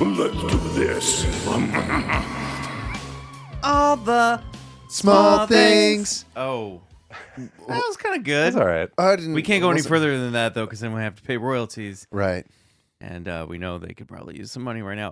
Let's do this. All the Small things. Oh, that was kind of good. That's all right. We can't go any further than that though, because then we have to pay royalties, Right. and we know they could probably use some money right now.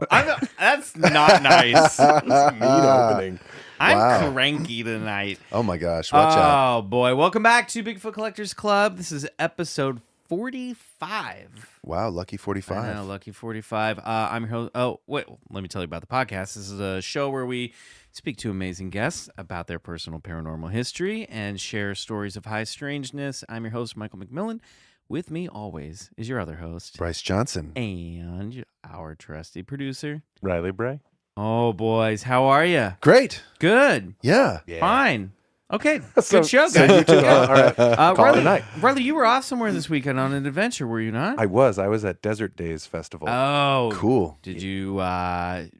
That's not nice. Mean opening. I'm Wow. cranky tonight. Oh my gosh. Watch out. Oh boy! Welcome back to Bigfoot Collectors Club. This is episode 45. Wow. Lucky 45. I know, lucky 45. I'm your host. Oh, wait. Let me tell you about the podcast. This is a show where we speak to amazing guests about their personal paranormal history and share stories of high strangeness. I'm your host, Michael McMillan. With me always is your other host, Bryce Johnson. and our trusty producer. Riley Bray. Oh, boys. How are you? Great. Good. Yeah. Fine. Okay. So- Good show, so guys. you two- all right. Call it a night. Riley, you were off somewhere this weekend on an adventure, were you not? I was at Desert Days Festival. Oh, Cool. Did you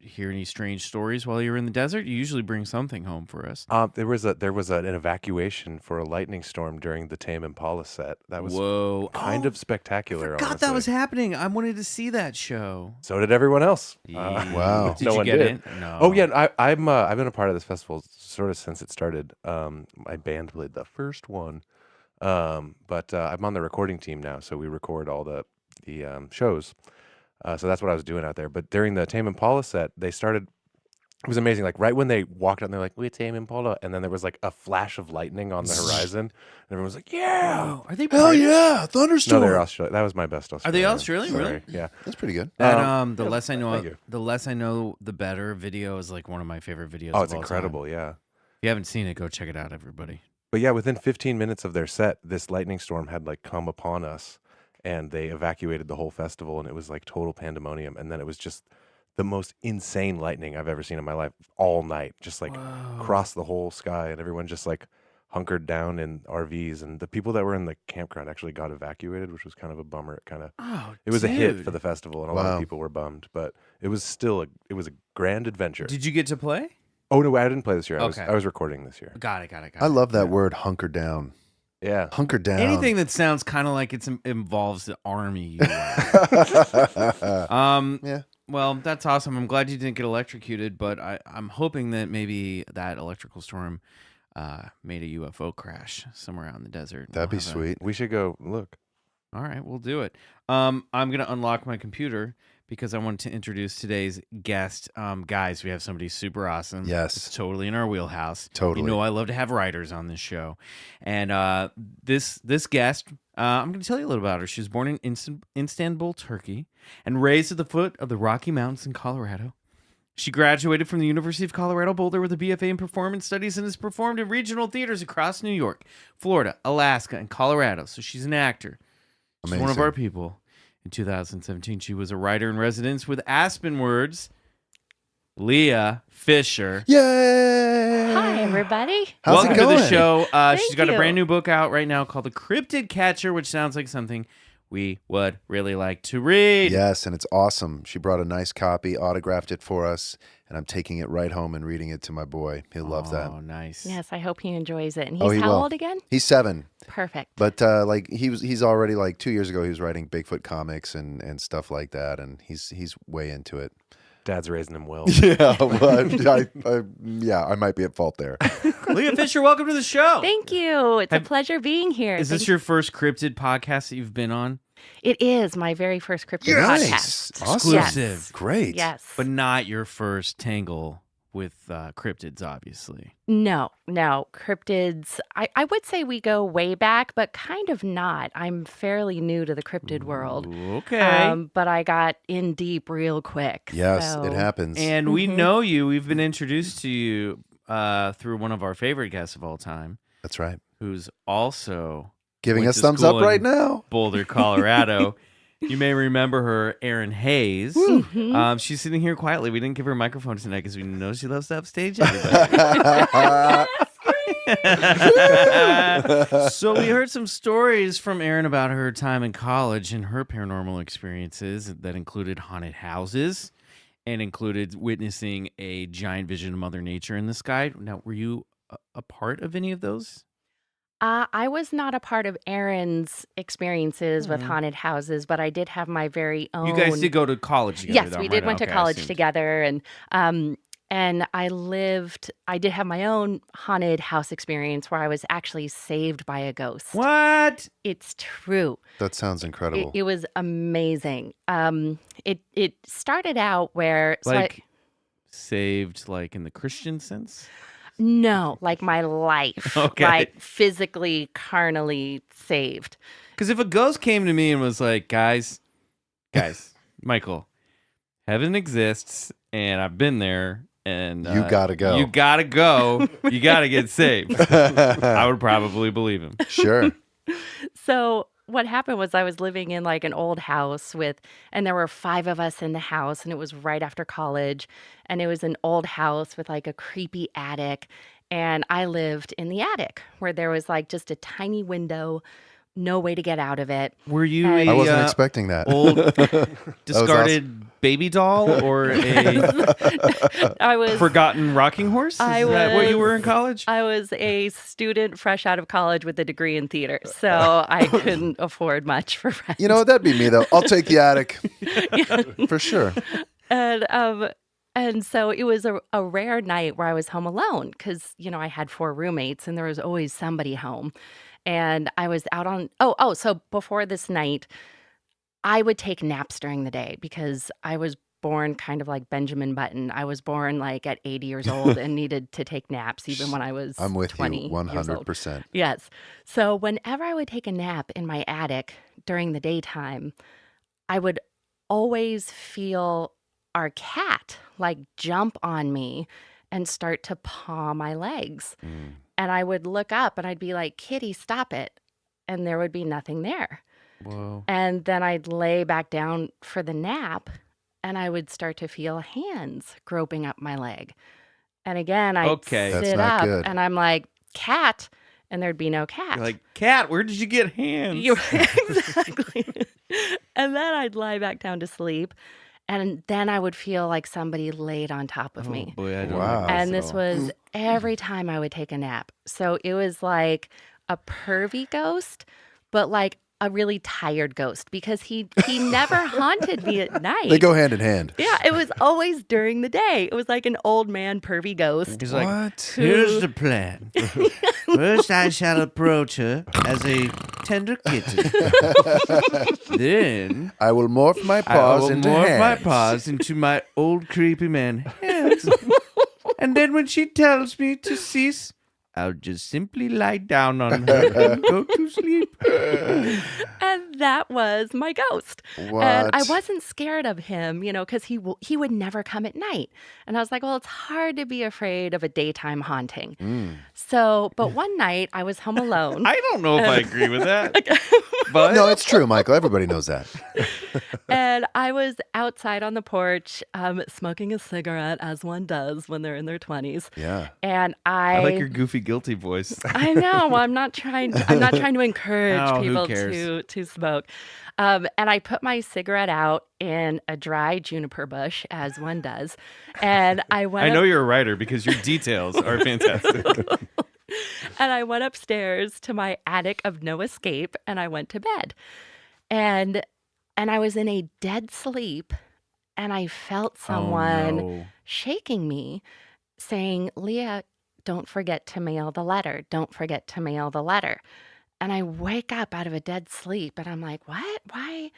hear any strange stories while you were in the desert? You usually bring something home for us. There was an evacuation for a lightning storm during the Tame Impala set. That was Whoa. kind of spectacular. God, honestly. that was happening. I wanted to see that show. So did everyone else. Wow. Did no you one get did. in? No. Oh yeah, I've been a part of this festival sort of since it started. My band played the first one, but I'm on the recording team now, so we record all the shows. So that's what I was doing out there. But during the Tame Impala set, they started. It was amazing. Like right when they walked out, and they're like, "We Tame Impala," and then there was like a flash of lightning on the horizon, and everyone was like, "Yeah!" Wow. Are they Hell British? yeah. No, Thunderstorm. they're Australian. That was my best Australian. Are they Australian? Sorry. Really? Yeah. That's pretty good. And the yeah, less I know, thank you. the better video is like one of my favorite videos. Oh, of it's all incredible. time. Yeah. If you haven't seen it, go check it out, everybody. But yeah, within 15 minutes of their set, this lightning storm had like come upon us, and they evacuated the whole festival, and it was like total pandemonium. And then it was just the most insane lightning I've ever seen in my life all night, just like across the whole sky, and everyone just like hunkered down in RVs, and the people that were in the campground actually got evacuated, which was kind of a bummer. It was a hit for the festival, and a lot Wow. of people were bummed, but it was still it was a grand adventure. Did you get to play? Oh no, I didn't play this year. Okay. I was recording this year. Got it. I love that word, hunker down. Yeah. Hunker down. Anything that sounds kind of like it involves the army. Yeah. Well, that's awesome. I'm glad you didn't get electrocuted, but I'm hoping that maybe that electrical storm made a UFO crash somewhere out in the desert. That'd be We'll have a- sweet. We should go look. All right, we'll do it. I'm going to unlock my computer because I want to introduce today's guest. Guys, we have somebody super awesome. Yes. It's totally in our wheelhouse. Totally. You know I love to have writers on this show. And this guest, I'm going to tell you a little about her. She was born in Istanbul, Turkey, and raised at the foot of the Rocky Mountains in Colorado. She graduated from the University of Colorado Boulder with a BFA in Performance Studies and has performed in regional theaters across New York, Florida, Alaska, and Colorado. So she's an actor. She's one of Amazing. our people. In 2017, she was a writer in residence with Aspen Words, LIJA Fisher. Yay. Hi, everybody. How's Welcome it going? to the show. She's got a you. brand new book out right now called The Cryptid Catcher, which sounds like something we would really like to read. Yes, and it's awesome. She brought a nice copy, autographed it for us, and I'm taking it right home and reading it to my boy. He'll love that. Oh, nice. Yes, I hope he enjoys it. And Oh, he's he how will. old again? He's 7, Perfect. but like he's already like 2 years ago he was writing Bigfoot comics and stuff like that, and he's way into it. Dad's raising him well. Yeah, well, I might be at fault there. LIJA Fisher, welcome to the show. Thank you. It's a pleasure being here. Is this your first cryptid podcast that you've been on? It is my very first cryptid Nice. podcast. Awesome. Exclusive. Great. Yes. But not your first tangle with cryptids, obviously. No. Cryptids, I would say we go way back, but kind of not. I'm fairly new to the cryptid world. Okay. But I got in deep real quick. Yes, so- it happens. And we know you. We've been introduced to you through one of our favorite guests of all time, That's right. who's also Giving went us to thumbs school up right in now. Boulder, Colorado. You may remember her, Erin Hayes. She's sitting here quietly. We didn't give her a microphone tonight because we know she loves to upstage everybody. So we heard some stories from Erin about her time in college and her paranormal experiences that included haunted houses and included witnessing a giant vision of Mother Nature in the sky. Now, were you a part of any of those? I was not a part of Aaron's experiences with Mhm. haunted houses, but I did have my very own. You guys did go to college together. Yes, though, we right? did went to Okay, I college assumed. together, and I did have my own haunted house experience where I was actually saved by a ghost. What? It's true. That sounds incredible. It was amazing. It started out where Like saved, like in the Christian sense? no, like my life, Okay. like physically, carnally saved. Because if a ghost came to me and was like, guys, Michael, heaven exists, and I've been there, and You gotta go. You gotta go. You gotta get saved. I would probably believe him. Sure. So what happened was I was living in like an old house and there were 5 of us in the house, and it was right after college, and it was an old house with like a creepy attic, and I lived in the attic where there was like just a tiny window, no way to get out of it. Were you I I wasn't a expecting that. old discarded baby doll or a I was forgotten rocking horse? Is I that what you was- were in college? I was a student fresh out of college with a degree in theater, so I couldn't afford much for rent. You know what? That'd be me though. I'll take the attic for sure. And so it was a rare night where I was home alone because, I had 4 roommates and there was always somebody home. And I was out on, so before this night, I would take naps during the day because I was born kind of like Benjamin Button. I was born like at 80 years old and needed to take naps even when I was I'm with 20 you years old. 100%. Yes. So whenever I would take a nap in my attic during the daytime, I would always feel our cat like jump on me and start to paw my legs. Mm. And I would look up and I'd be like, Kitty, stop it. And there would be nothing there. Whoa. And then I'd lay back down for the nap and I would start to feel hands groping up my leg. And again, I'd Okay. That's sit not up good. and I'm like, cat. And there'd be no cat. You're like, Cat, where did you get hands? Exactly. And then I'd lie back down to sleep. And then I would feel like somebody laid on top of Oh, me. boy, I don't Wow. like And at this all. was every time I would take a nap. So it was like a pervy ghost, but like a really tired ghost because he never haunted me at night. They go hand in hand. Yeah, it was always during the day. It was like an old man pervy ghost. He's like, What? here's the plan. First, I shall approach her as a tender kitten. Then, I will morph my I paws will into morph my hands. paws into my old creepy man hands. And then when she tells me to cease, I'll just simply lie down on her and go to sleep. And that was my ghost. What? And I wasn't scared of him, because he would never come at night. And I was like, well, it's hard to be afraid of a daytime haunting. Mm. So, but one night I was home alone. I don't know if I agree with that. But No, it's true, Michael. Everybody knows that. And I was outside on the porch smoking a cigarette, as one does when they're in their 20s. Yeah. And I like your goofy, guilty voice. I know. Well, I'm not trying to encourage Oh, who people cares? to smoke. And I put my cigarette out in a dry juniper bush, as one does. And I went. I know you're a writer because your details are fantastic. And I went upstairs to my attic of no escape, and I went to bed. And I was in a dead sleep, and I felt someone Oh, no. shaking me, saying, Leah, don't forget to mail the letter. Don't forget to mail the letter. And I wake up out of a dead sleep, and I'm like, what? Why?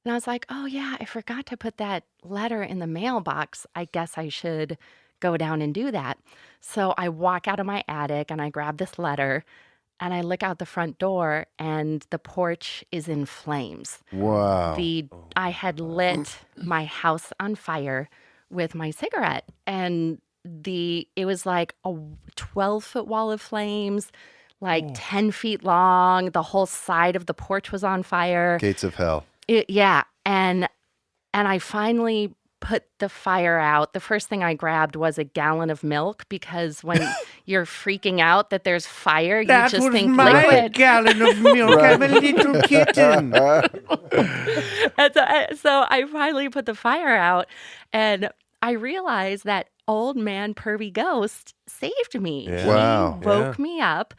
And I was like, oh, yeah, I forgot to put that letter in the mailbox. I guess I should go down and do that. So I walk out of my attic, and I grab this letter, and I look out the front door, and the porch is in flames. Wow. I had lit my house on fire with my cigarette, and it was like a 12-foot wall of flames, like 10 feet long. The whole side of the porch was on fire. Gates of hell. Yeah, and I finally put the fire out. The first thing I grabbed was a gallon of milk because when you're freaking out that there's fire, you That just was think my liquid. gallon of milk. I'm a little kitten. And so I finally put the fire out, and I realized that old man pervy ghost saved me. Yeah. Wow. He woke me up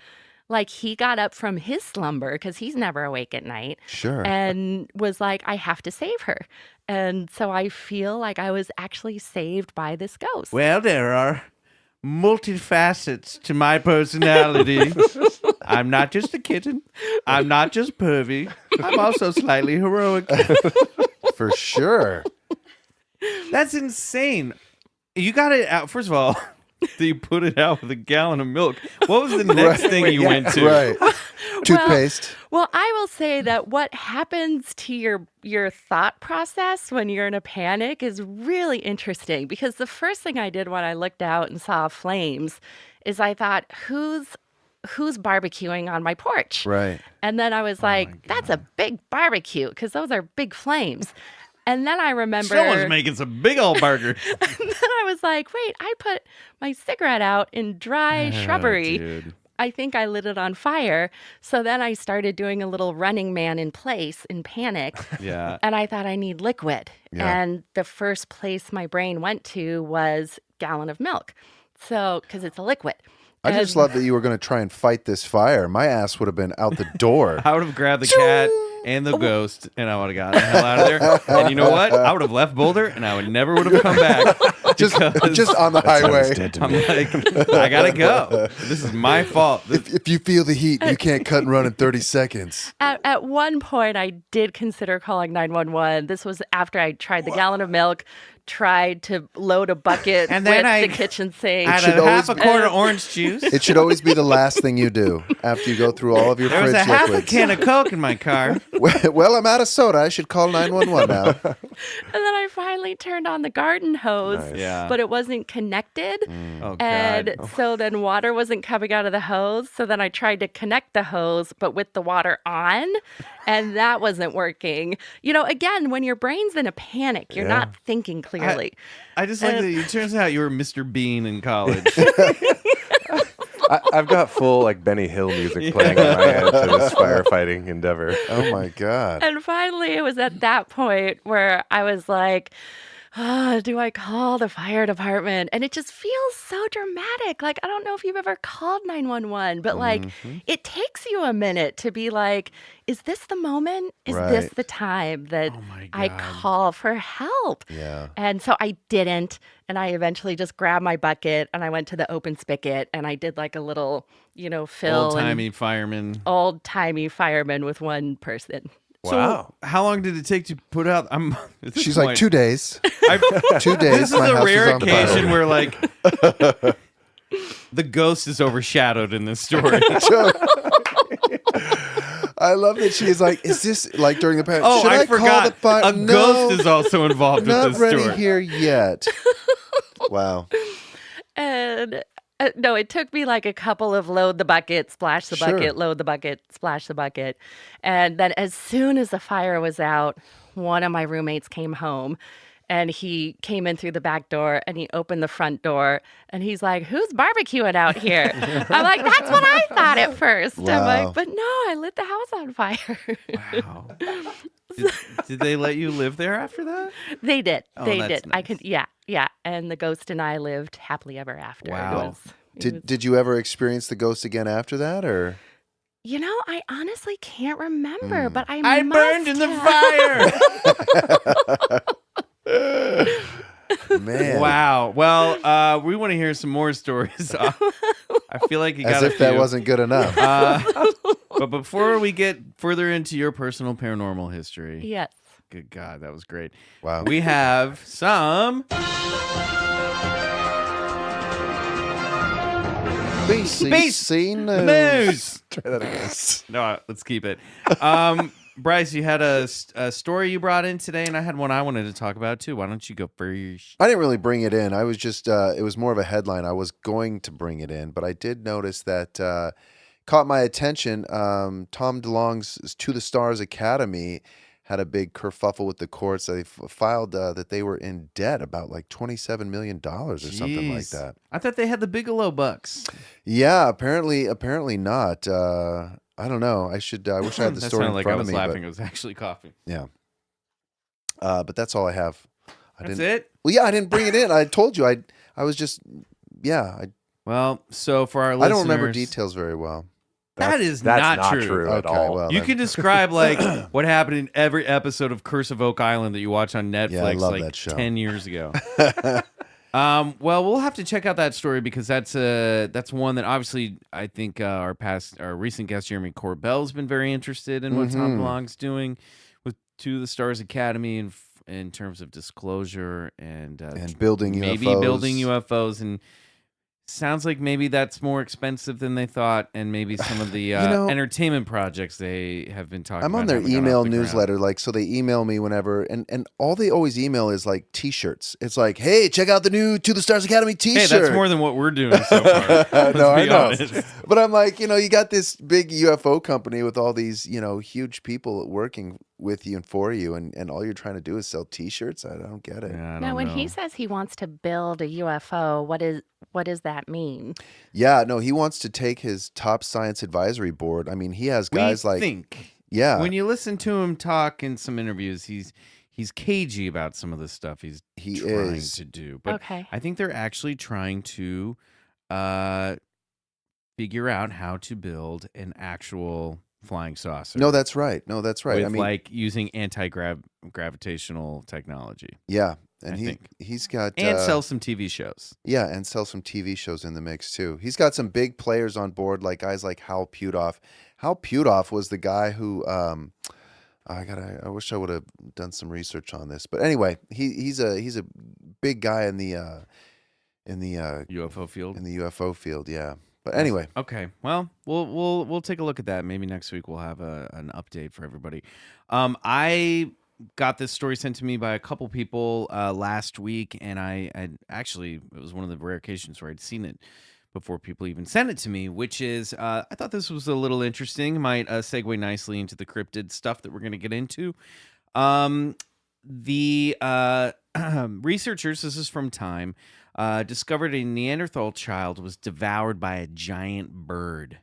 like he got up from his slumber because he's never awake at night Sure. and was like, I have to save her. And so I feel like I was actually saved by this ghost. Well, there are multifacets to my personality. I'm not just a kitten. I'm not just pervy. I'm also slightly heroic. For sure. That's insane. You got it out. First of all, you put it out with a gallon of milk. What was the next thing you went to? Right. Toothpaste. Well, I will say that what happens to your thought process when you're in a panic is really interesting, because the first thing I did when I looked out and saw flames is I thought, who's barbecuing on my porch? Right. And then I was like, that's a big barbecue, because those are big flames. And then I remember Someone's making some big old burgers. and then I was like, wait, I put my cigarette out in dry shrubbery. Dude. I think I lit it on fire. So then I started doing a little running man in place in panic. Yeah. And I thought I need liquid. Yeah. And the first place my brain went to was gallon of milk. So, because it's a liquid. I just love that you were going to try and fight this fire. My ass would have been out the door. I would have grabbed the cat and the ghost, and I would have gotten the hell out of there. And you know what? I would have left Boulder, and I would never would have come back. just on the That sounds highway. dead to I'm me. like, I gotta go. This is my fault. If you feel the heat, you can't cut and run in 30 seconds. At one point, I did consider calling 911. This was after I tried the gallon of milk, tried to load a bucket And then with I the kitchen sink. I had should a half a always- quart of orange juice. It should always be the last thing you do after you go through all of your There was fridge a half a liquids. can of Coke in my car. Well, I'm out of soda. I should call 911 now. And then I finally turned on the garden hose, Nice. Yeah. but it wasn't connected. Oh, And God. so then water wasn't coming out of the hose. So then I tried to connect the hose, but with the water on, and that wasn't working. You know, again, when your brain's in a panic, you're not thinking clearly. I just like that it turns out you were Mr. Bean in college. I've got full like Benny Hill music playing on my end to this firefighting endeavor. Oh, my God. And finally, it was at that point where I was like, do I call the fire department? And it just feels so dramatic. Like, I don't know if you've ever called 911, but like, it takes you a minute to be like, is this the moment? Is this Right. the time that Oh my I God. call for help? Yeah. And so I didn't. And I eventually just grabbed my bucket and I went to the open spigot and I did like a little, fill. Old timey fireman. Old timey fireman with one person. Wow. So how long did it take to put out? At this She's like, point, 2 days. I've- 2 days. This is my a house rare on fire. occasion where like the ghost is overshadowed in this story. I love that she's like, is this like during the panic? Oh, Should I call forgot. the fire? A No, ghost is also involved with not this ready story. here yet. Wow. And no, it took me like a couple of load the bucket, splash the Sure. bucket, load the bucket, splash the bucket. And then as soon as the fire was out, one of my roommates came home and he came in through the back door and he opened the front door and he's like, who's barbecuing out here? I'm like, that's what I thought at first. I'm Wow. like, but no, I lit the house on fire. Wow. Did they let you live there after that? They did. Oh, They that's did. I nice. could, yeah. And the ghost and I lived happily ever after. Wow. Did you ever experience the ghost again after that, or? I honestly can't remember, but I I must burned in the have. fire. Man. Wow. Well, we want to hear some more stories. I feel like you got As a if that few. wasn't good enough. But before we get further into your personal paranormal history, Yes. good God, that was great. Wow. We have some. BCC news. News. Try that again. No, let's keep it. Bryce, you had a story you brought in today, and I had one I wanted to talk about too. Why don't you go first? I didn't really bring it in. I was just, it was more of a headline. I was going to bring it in, but I did notice that caught my attention. Tom DeLonge's To the Stars Academy had a big kerfuffle with the courts. They filed that they were in debt about like $27 million or something like Jeez. that. I thought they had the Bigelow bucks. Yeah, apparently not. I don't know. I wish I had the That story sounded in like front I was of me. laughing. It was actually coughing. Yeah. But that's all I have. That's it. Well, yeah, I didn't bring it in. I told you. I was just, yeah. Well, so for our listeners, I don't remember details very well. That is that's not true. at Okay, all. well, You then- can describe like what happened in every episode of Curse of Oak Island that you watch on Netflix Yeah, I love like that show. 10 years ago. Well, we'll have to check out that story because that's one that obviously I think our recent guest Jeremy Corbell's been very interested in what Tom DeLonge's doing with To the Stars Academy in terms of disclosure and building maybe UFOs. building UFOs, and sounds like maybe that's more expensive than they thought, and maybe some of the entertainment projects they have been talking I'm about on their haven't gone email off the ground. newsletter, like, so they email me whenever, and all they always email is like T-shirts. It's like, hey, check out the new To the Stars Academy T-shirt. Hey, that's more than what we're doing so far. No, I be know. honest. But I'm like, you got this big UFO company with all these, huge people working with you and for you, and all you're trying to do is sell T-shirts. I don't get it. Yeah, I Now, don't when know. he says he wants to build a UFO, what does that mean? Yeah, no, he wants to take his top science advisory board. I mean, he has guys we like, think yeah, when you listen to him talk in some interviews, he's cagey about some of the stuff he's trying is. to do. But Okay. I think they're actually trying to figure out how to build an actual flying saucer. No, that's right. With I mean, like using gravitational technology, yeah, and I think. he's got and sell some TV shows. yeah, and sell some TV shows in the mix too. He's got some big players on board, like guys like Hal Putoff. Hal Putoff was the guy who I wish I would have done some research on this, but anyway, he's a big guy in the UFO field. in the UFO field. Yeah, but anyway, Okay. Well, we'll take a look at that. Maybe next week we'll have an update for everybody. I got this story sent to me by a couple people last week, and I actually, it was one of the rare occasions where I'd seen it before people even sent it to me, which is I thought this was a little interesting. Might segue nicely into the cryptid stuff that we're going to get into. The researchers, this is from Time, discovered a Neanderthal child was devoured by a giant bird.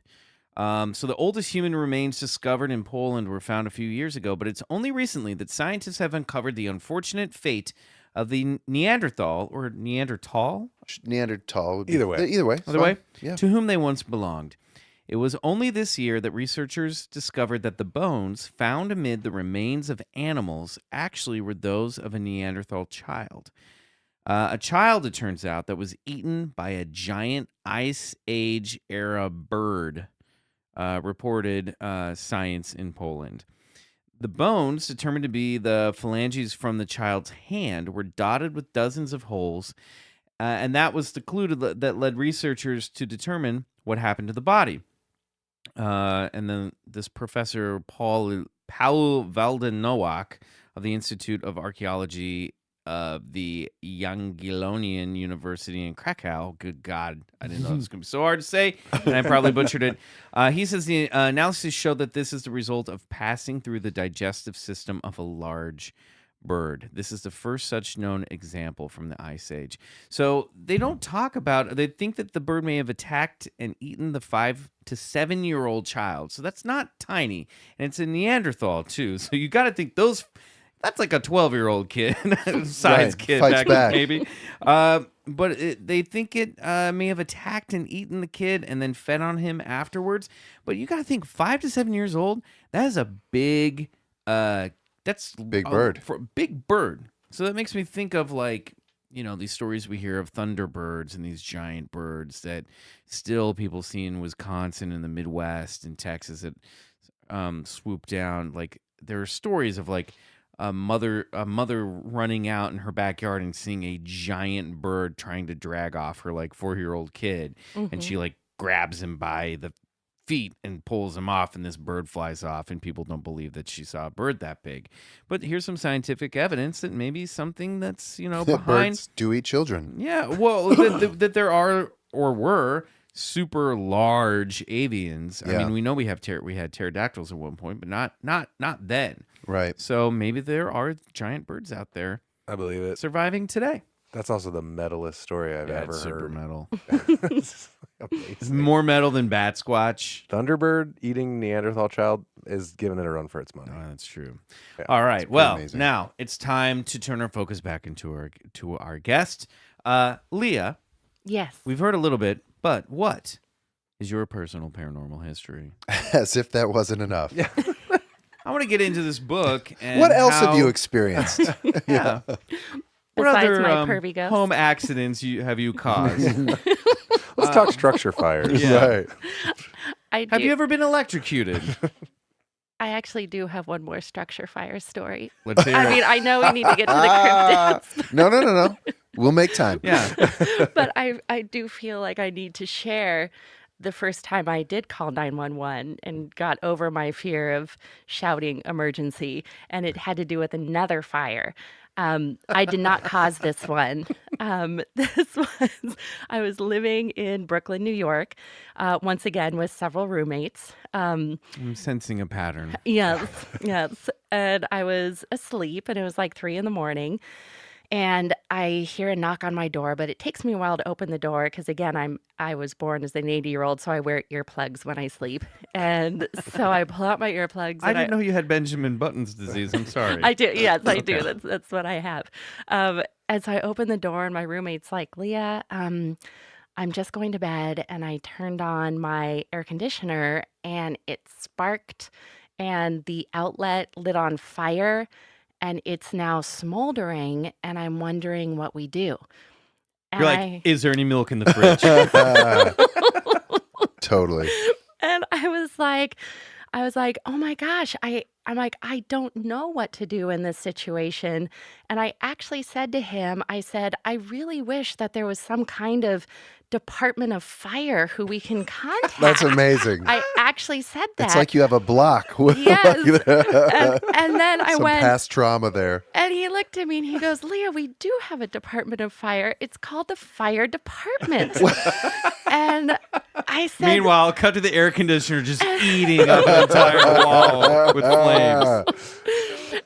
So the oldest human remains discovered in Poland were found a few years ago, but it's only recently that scientists have uncovered the unfortunate fate of the Neanderthal or Neanderthal, Neanderthal would be, Either way. either way, by the way, fine. Yeah, to whom they once belonged. It was only this year that researchers discovered that the bones found amid the remains of animals actually were those of a Neanderthal child. A child, it turns out, that was eaten by a giant Ice Age era bird, reported Science in Poland. The bones, determined to be the phalanges from the child's hand, were dotted with dozens of holes, and that was the clue that led researchers to determine what happened to the body. And then this professor, Paul Valdenowak of the Institute of Archaeology of the Jagiellonian University in Krakow. Good God, I didn't know it was going to be so hard to say, and I probably butchered it. He says the analysis showed that this is the result of passing through the digestive system of a large bird. This is the first such known example from the Ice Age. So they don't talk about, they think that the bird may have attacked and eaten the 5 to 7 year old child. So that's not tiny. And it's a Neanderthal too. So you got to think that's like a 12-year-old kid, size Right, kid fights back, back. maybe. But they think it may have attacked and eaten the kid and then fed on him afterwards. But you got to think 5 to 7 years old. That is a big. That's Big bird. For a big bird. So that makes me think of like, these stories we hear of Thunderbirds and these giant birds that still people see in Wisconsin and the Midwest and Texas that swoop down. Like there are stories of like a mother running out in her backyard and seeing a giant bird trying to drag off her like 4-year-old kid, and she like grabs him by the feet and pulls him off, and this bird flies off, and people don't believe that she saw a bird that big. But here's some scientific evidence that maybe something that's behind. Birds do eat children. Yeah, well, that there are or were super large avians. I Yeah. mean, we know we had pterodactyls at one point, but not then. Right. So maybe there are giant birds out there I believe it. surviving today. That's also the metalist story I've ever It's super heard. metal. It's It's amazing. more metal than Bat Squatch. Thunderbird eating Neanderthal child is giving it a run for its money. Oh, that's true. Yeah, All right. Well, amazing. now it's time to turn our focus back into our guest, Leah. Yes. We've heard a little bit, but what is your personal paranormal history? As if that wasn't enough. Yeah. I want to get into this book. And What else have you how- experienced? Yeah. What Besides other my pervy ghosts. home accidents have you caused? Let's talk structure fires. Yeah. Right. Have you ever been electrocuted? I actually do have one more structure fire story. Let's hear I it. mean, I know we need to get to the cryptids, No. We'll make time. Yeah. but I do feel like I need to share the first time I did call 911 and got over my fear of shouting emergency, and it had to do with another fire. I did not cause this one. I was living in Brooklyn, New York, once again with several roommates. I'm sensing a pattern. Yes. And I was asleep, and it was like 3 a.m. And I hear a knock on my door, but it takes me a while to open the door because, again, I was born as an 80-year-old, so I wear earplugs when I sleep. And so I pull out my earplugs. I and didn't know you had Benjamin Button's disease. I'm sorry. I do. Yes, I Okay. do. That's what I have. And so I open the door, and my roommate's like, Leah, I'm just going to bed. And I turned on my air conditioner, and it sparked, and the outlet lit on fire, and it's now smoldering, and I'm wondering what we do. And You're like, is there any milk in the fridge? Totally. And I was like, oh my gosh, I'm like, I don't know what to do in this situation. And I actually said to him, I said, I really wish that there was some kind of Department of Fire who we can contact. That's amazing. I actually said that. It's like you have a block. Yes. And then I Some went, past trauma there. and he looked at me and he goes, Leah, we do have a Department of Fire. It's called the Fire Department. And I said, Meanwhile, cut to the air conditioner just eating up the entire wall with flames.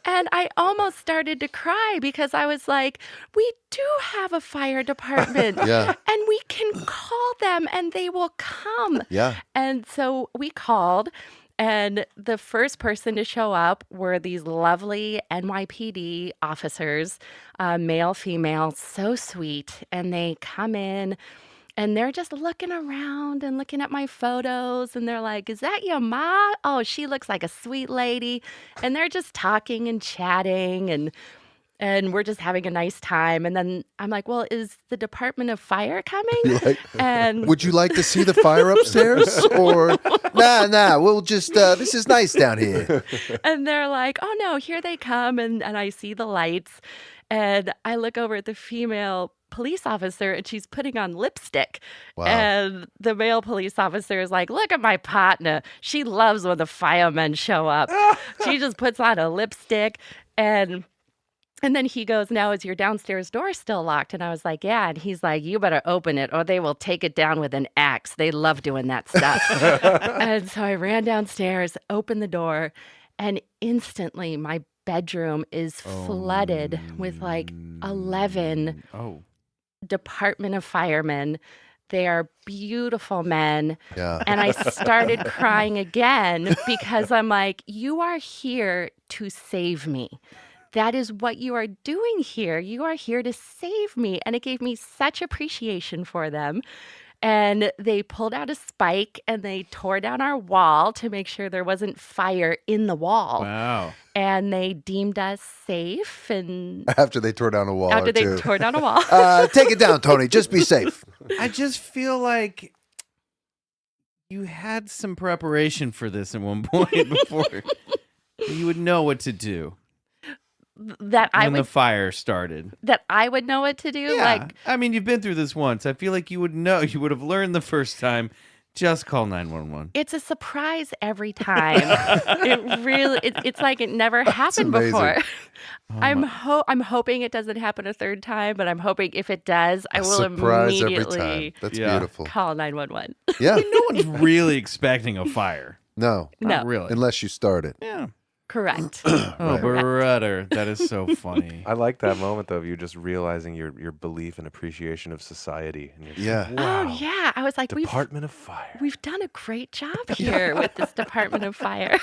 and I almost started to cry because I was like, we do have a fire department. Yeah. And we can call them and they will come. Yeah. And so we called, and the first person to show up were these lovely NYPD officers, male, female, so sweet. And they come in, and they're just looking around and looking at my photos. And they're like, is that your ma? Oh, she looks like a sweet lady. And they're just talking and chatting, and we're just having a nice time. And then I'm like, well, is the Department of Fire coming? And Would you like to see the fire upstairs? Or nah, we'll just this is nice down here. and they're like, oh no, here they come. And I see the lights, and I look over at the female police officer, and she's putting on lipstick. Wow. And the male police officer is like, look at my partner. She loves when the firemen show up. She just puts on a lipstick, and then he goes, now, is your downstairs door still locked? And I was like, yeah. And he's like, you better open it or they will take it down with an axe. They love doing that stuff. And so I ran downstairs, opened the door, and instantly my bedroom is flooded with like 11 Department of Firemen. They are beautiful men. Yeah. And I started crying again because I'm like, you are here to save me. That is what you are doing here. You are here to save me. And it gave me such appreciation for them. And they pulled out a spike and they tore down our wall to make sure there wasn't fire in the wall. Wow. And they deemed us safe. And After they tore down a wall. after or they two. tore down a wall. Take it down, Tony. Just be safe. I just feel like you had some preparation for this at one point before you would know what to do that I when the would fire started. know what to do. Yeah. Like, I mean, you've been through this once. I feel like you would know. You would have learned the first time. Just call 911. it's a surprise every time. It's like it never happened amazing. before. I'm hoping it doesn't happen a third time, but I'm hoping if it does, I will Surprise every immediately time. That's Yeah. beautiful. call 911. Yeah. No one's really expecting a fire. No. Not No. really. Unless you start it. Yeah. Correct. Oh, Right. brother. That is so funny. I like that moment though of you just realizing your belief and appreciation of society. And you're just Yeah. like, wow. Oh yeah, I was like, Department of Fire. we've done a great job here with this Department of Fire.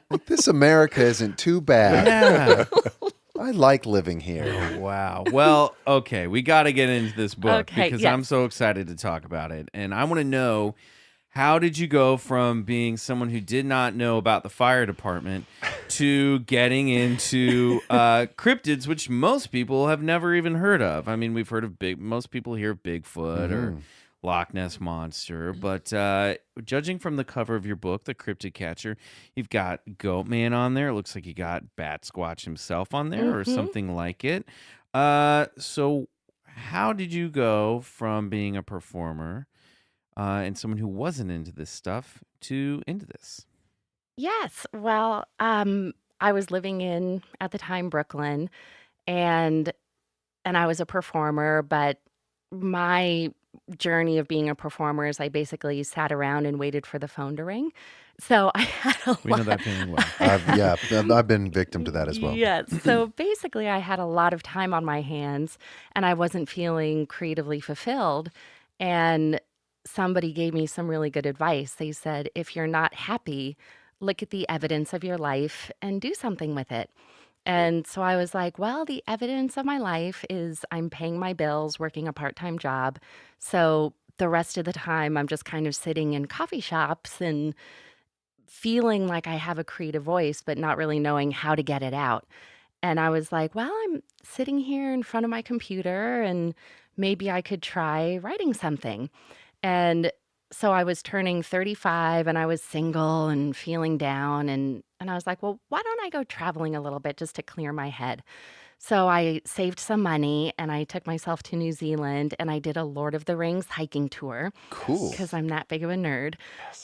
Like, this America isn't too bad. Yeah. I like living here. Oh, wow. Well, okay, we got to get into this book Okay, because yes. I'm so excited to talk about it. And I want to know, how did you go from being someone who did not know about the fire department to getting into cryptids, which most people have never even heard of? I mean, we've heard of most people hear of Bigfoot or Loch Ness Monster, but judging from the cover of your book, The Cryptid Catcher, you've got Goat Man on there. It looks like you got Bat Squatch himself on there or something like it. So how did you go from being a performer and someone who wasn't into this stuff to into this? Yes. Well, I was living in, at the time, Brooklyn, and I was a performer, but my journey of being a performer is I basically sat around and waited for the phone to ring. So I had a We know lot. that feeling well. I've been victim to that as well. Yes. So basically, I had a lot of time on my hands and I wasn't feeling creatively fulfilled. And somebody gave me some really good advice. They said, if you're not happy, look at the evidence of your life and do something with it. And so I was like, well, the evidence of my life is I'm paying my bills, working a part-time job. So the rest of the time, I'm just kind of sitting in coffee shops and feeling like I have a creative voice, but not really knowing how to get it out. And I was like, well, I'm sitting here in front of my computer and maybe I could try writing something. And so I was turning 35 and I was single and feeling down. And I was like, well, why don't I go traveling a little bit just to clear my head? So I saved some money and I took myself to New Zealand and I did a Lord of the Rings hiking tour Cool. because I'm that big of a nerd.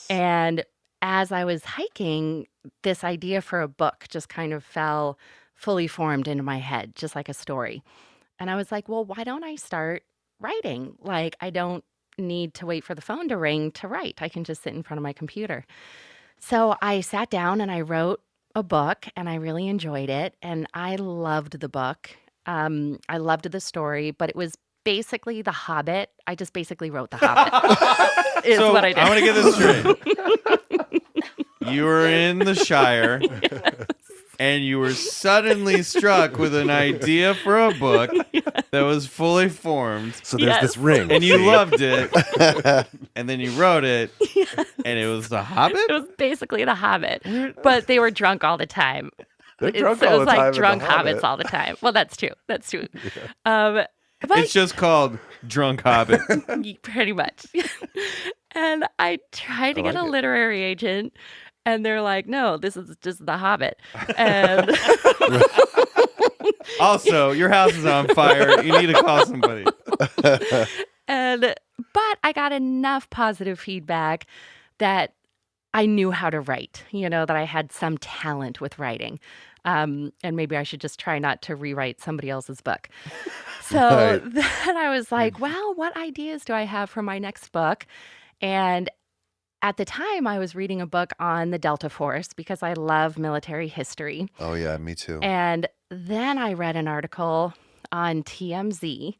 And as I was hiking, this idea for a book just kind of fell fully formed into my head, just like a story. And I was like, well, why don't I start writing? Like, I don't need to wait for the phone to ring to write. I can just sit in front of my computer. So I sat down and I wrote a book and I really enjoyed it. And I loved the book. I loved the story, but it was basically The Hobbit. I just basically wrote The Hobbit is So what I did. I want to get this straight. You were in the Shire and you were suddenly struck with an idea for a book that was fully formed. So there's this ring. And you see? loved it. And then you wrote it. And it was The Hobbit? It was basically The Hobbit, but they were drunk all the time. They're It drunk so it all was the time like at the drunk Hobbit. hobbits all the time. Well, that's true. That's true. But It's just called Drunk Hobbit. pretty much. And I tried to I get like a it. literary agent, and they're like, "No, this is just The Hobbit." And Also, your house is on fire. You need to call somebody. but I got enough positive feedback that I knew how to write, that I had some talent with writing. And maybe I should just try not to rewrite somebody else's book. So Right. then I was like, well, what ideas do I have for my next book? And at the time, I was reading a book on the Delta Force because I love military history. Oh yeah, me too. And then I read an article on TMZ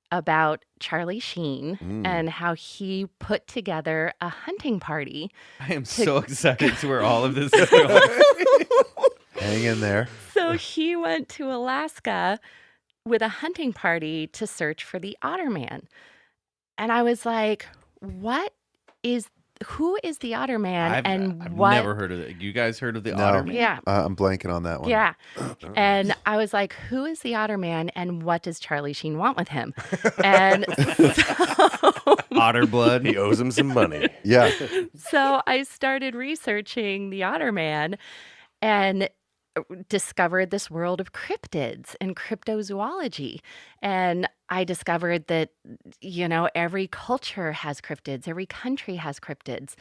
about Charlie Sheen and how he put together a hunting party. I am so excited to where all of this is going. Hang in there. So he went to Alaska with a hunting party to search for the otter man. And I was like, who is the otter man? I've what? never heard of it. You guys heard of the No. Otter Man? Yeah. I'm blanking on that one. Yeah. And I was like, who is the otter man and what does Charlie Sheen want with him? And Otter blood. He owes him some money. Yeah. so I started researching the otter man and discovered this world of cryptids and cryptozoology. And I discovered that, every culture has cryptids, every country has cryptids.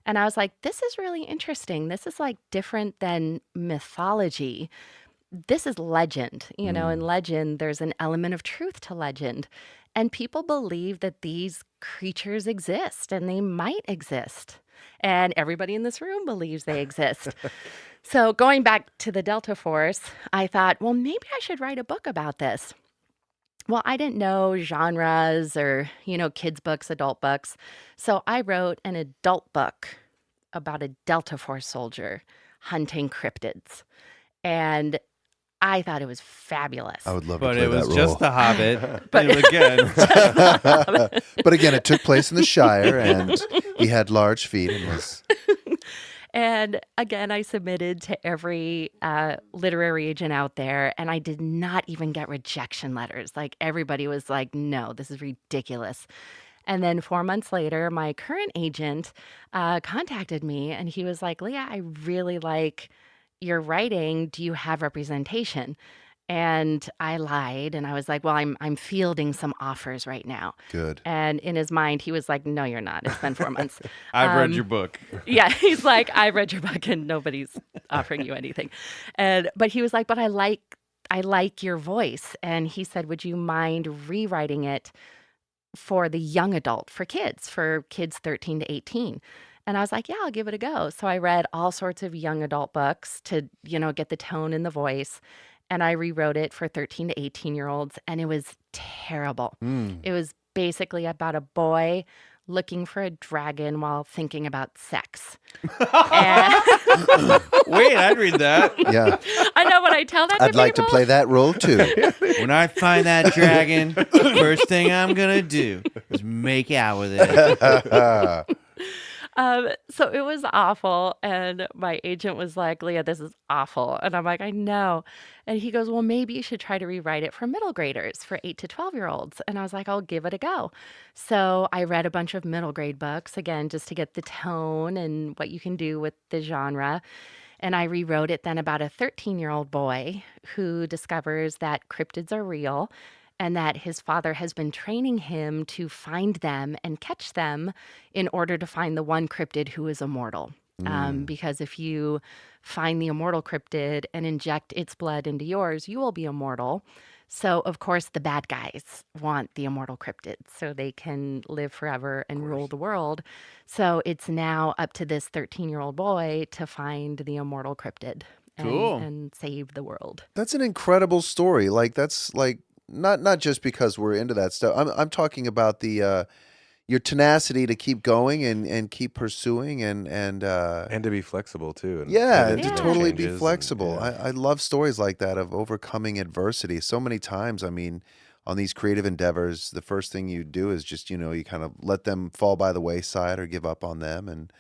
And I was like, this is really interesting. This is like different than mythology. This is legend. In legend, there's an element of truth to legend. And people believe that these creatures exist and they might exist. And everybody in this room believes they exist. So going back to the Delta Force, I thought, well, maybe I should write a book about this. Well, I didn't know genres or, kids' books, adult books. So I wrote an adult book about a Delta Force soldier hunting cryptids. And I thought it was fabulous. I would love But to play it was that just role. The Hobbit. But- And again, But again, it took place in the Shire, and he had large feet and was. And again, I submitted to every literary agent out there, and I did not even get rejection letters. Like everybody was like, no, this is ridiculous. And then 4 months later, my current agent contacted me, and he was like, Leah, I really like your writing. Do you have representation? And I lied, and I was like, well, I'm fielding some offers right now. Good. And in his mind, he was like, no, you're not. It's been 4 months. I've read your book. Yeah, he's like, I read your book and nobody's offering you anything. But he was like, but I like your voice. And he said, would you mind rewriting it for the young adult, for kids 13 to 18? And I was like, yeah, I'll give it a go. So I read all sorts of young adult books to, get the tone and the voice. And I rewrote it for 13 to 18-year-olds, and it was terrible. It was basically about a boy looking for a dragon while thinking about sex. And Wait, I'd read that. Yeah. I know when I tell that I'd like to people, play that role too. When I find that dragon, first thing I'm going to do is make out with it. So it was awful. And my agent was like, Leah, this is awful. And I'm like, I know. And he goes, well, maybe you should try to rewrite it for middle graders, for 8 to 12-year-olds. And I was like, I'll give it a go. So I read a bunch of middle grade books, again, just to get the tone and what you can do with the genre. And I rewrote it then about a 13-year-old boy who discovers that cryptids are real and that his father has been training him to find them and catch them in order to find the one cryptid who is immortal. Because if you find the immortal cryptid and inject its blood into yours, you will be immortal. So, of course, the bad guys want the immortal cryptids so they can live forever and rule the world. So it's now up to this 13-year-old boy to find the immortal cryptid Cool. and save the world. That's an incredible story. Like that's like not just because we're into that stuff. I'm talking about the your tenacity to keep going and keep pursuing and And to be flexible too. And yeah, pivot to Yeah. totally be changes and- flexible. yeah. I love stories like that of overcoming adversity. So many times, I mean, on these creative endeavors, the first thing you do is just, you kind of let them fall by the wayside or give up on them. And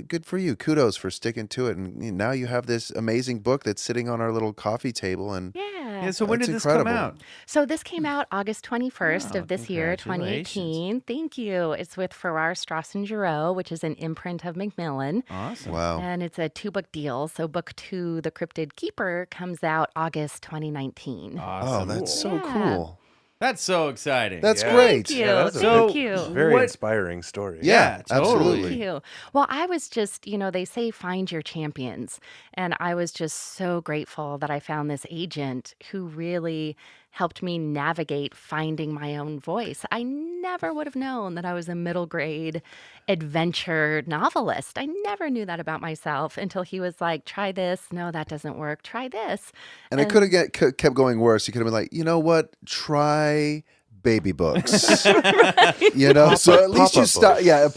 good for you. Kudos for sticking to it. And now you have this amazing book that's sitting on our little coffee table. And Yeah. Yeah, so when That's did this incredible. come out? So this came out August 21st Wow, of this year, congratulations. 2018. Thank you. It's with Farrar, Straus, and Giroux, which is an imprint of Macmillan. Awesome. wow. And it's a 2-book deal. So book 2, The Cryptid Keeper, comes out August 2019. Oh, Awesome. that's so Yeah. cool. That's so exciting. That's Yeah. great. Thank you. Yeah, that's a So- Thank you. Very What- inspiring story. Yeah, totally. absolutely. Thank you. Well, I was just, they say find your champions. And I was just so grateful that I found this agent who really helped me navigate finding my own voice. I never would have known that I was a middle grade adventure novelist. I never knew that about myself until he was like, try this. No, that doesn't work. Try this. And it could have kept going worse. You could have been like, you know what? Try baby books. So at least you Pop-up stop. books. Yeah,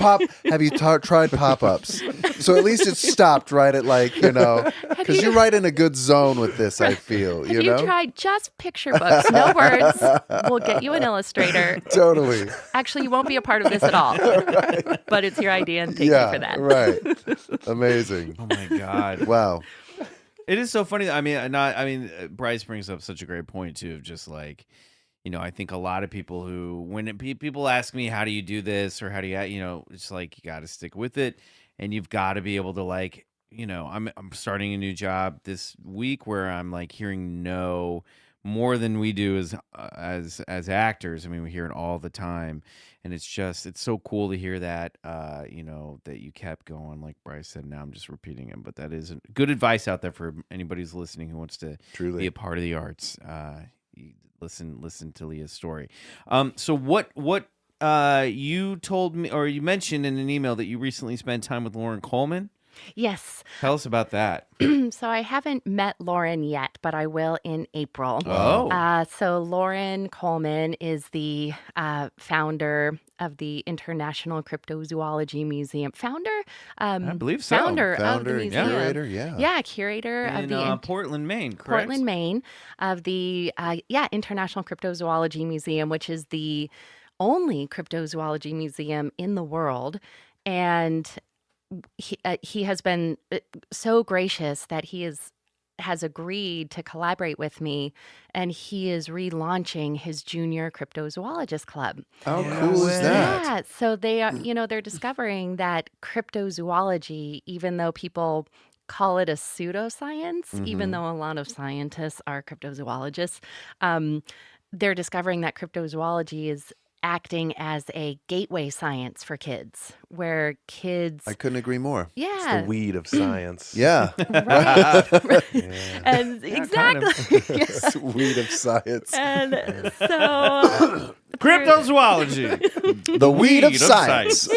have you tried pop-ups? So at least it stopped right at because you're right in a good zone with this. I feel Have you tried just picture books? No words. We'll get you an illustrator. Totally. Actually, you won't be a part of this at all. But it's your idea, and thank you for that. Right. Amazing. Oh my God. Wow. It is so funny. Bryce brings up such a great point too, of just like, I think a lot of people who, when people ask me, how do you do this? Or how do you, it's like, you got to stick with it. And you've got to be able to like, I'm starting a new job this week where I'm like hearing no more than we do as actors. I mean, we hear it all the time. And it's so cool to hear that, that you kept going, like Bryce said. Now I'm just repeating it, but that is good advice out there for anybody who's listening who wants to be Truly. a part of the arts. Listen to Leah's story. So what you told me, or you mentioned in an email that you recently spent time with Lauren Coleman. Yes. Tell us about that. So I haven't met Lauren yet, but I will in April. Oh. So Lauren Coleman is the founder of the International Cryptozoology Museum. I believe so. Founder of the Founder and museum. curator, yeah. Yeah, curator of In the Portland, Maine, correct? Portland, Maine, of the International Cryptozoology Museum, which is the only cryptozoology museum in the world. And he has been so gracious that has agreed to collaborate with me, and he is relaunching his junior cryptozoologist club. How No cool way. is that? Yeah, so they are, they're discovering that cryptozoology, even though people call it a pseudoscience, even Mhm. though a lot of scientists are cryptozoologists, they're discovering that cryptozoology is acting as a gateway science for kids, where kids, I couldn't agree more. It's the yeah, weed of science. Yeah. right, right. Yeah. And Yeah, kind of. exactly. Yeah. Sweet of science. And so Cryptozoology. The weed of Weed of science.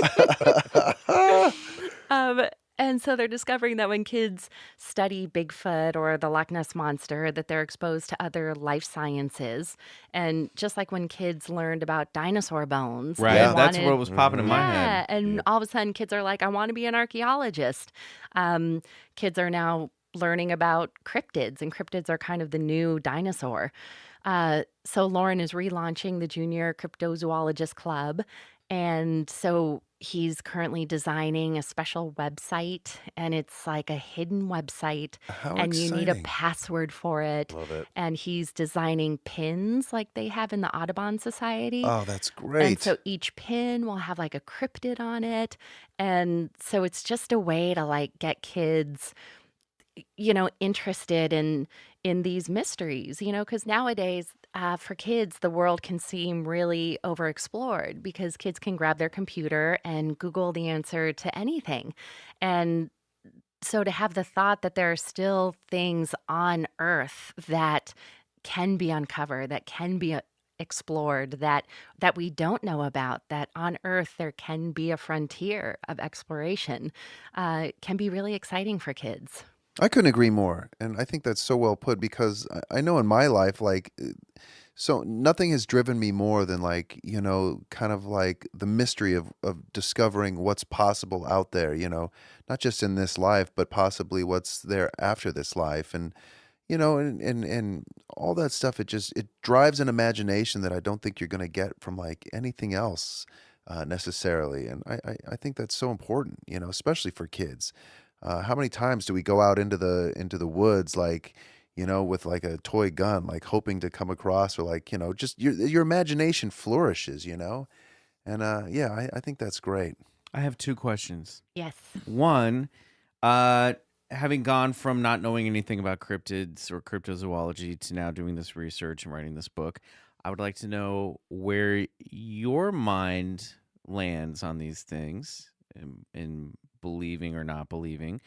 and so they're discovering that when kids study Bigfoot or the Loch Ness Monster, that they're exposed to other life sciences. And just like when kids learned about dinosaur bones, Right. they Yeah. That's wanted, what was popping in my yeah, head. and all of a sudden kids are like, I want to be an archaeologist. Kids are now learning about cryptids, and cryptids are kind of the new dinosaur. So Lauren is relaunching the Junior Cryptozoologist Club. And so he's currently designing a special website, and it's like a hidden website, How and you need a exciting. password for it. Love it. And he's designing pins like they have in the Audubon Society. Oh, that's And great. so each pin will have like a cryptid on it. And so it's just a way to like get kids, interested in these mysteries, because nowadays for kids, the world can seem really overexplored because kids can grab their computer and Google the answer to anything. And so to have the thought that there are still things on Earth that can be uncovered, that can be explored, that we don't know about, that on Earth there can be a frontier of exploration, can be really exciting for kids. I couldn't agree more. And I think that's so well put because I know in my life, like, so nothing has driven me more than like, kind of like the mystery of discovering what's possible out there, not just in this life, but possibly what's there after this life. And, and all that stuff, it drives an imagination that I don't think you're going to get from like anything else necessarily. And I think that's so important, especially for kids. How many times do we go out into the woods, like, with like a toy gun, like hoping to come across, or like, just your imagination flourishes, and I think that's great. I have two questions. Yes. One, having gone from not knowing anything about cryptids or cryptozoology to now doing this research and writing this book, I would like to know where your mind lands on these things in believing or not believing.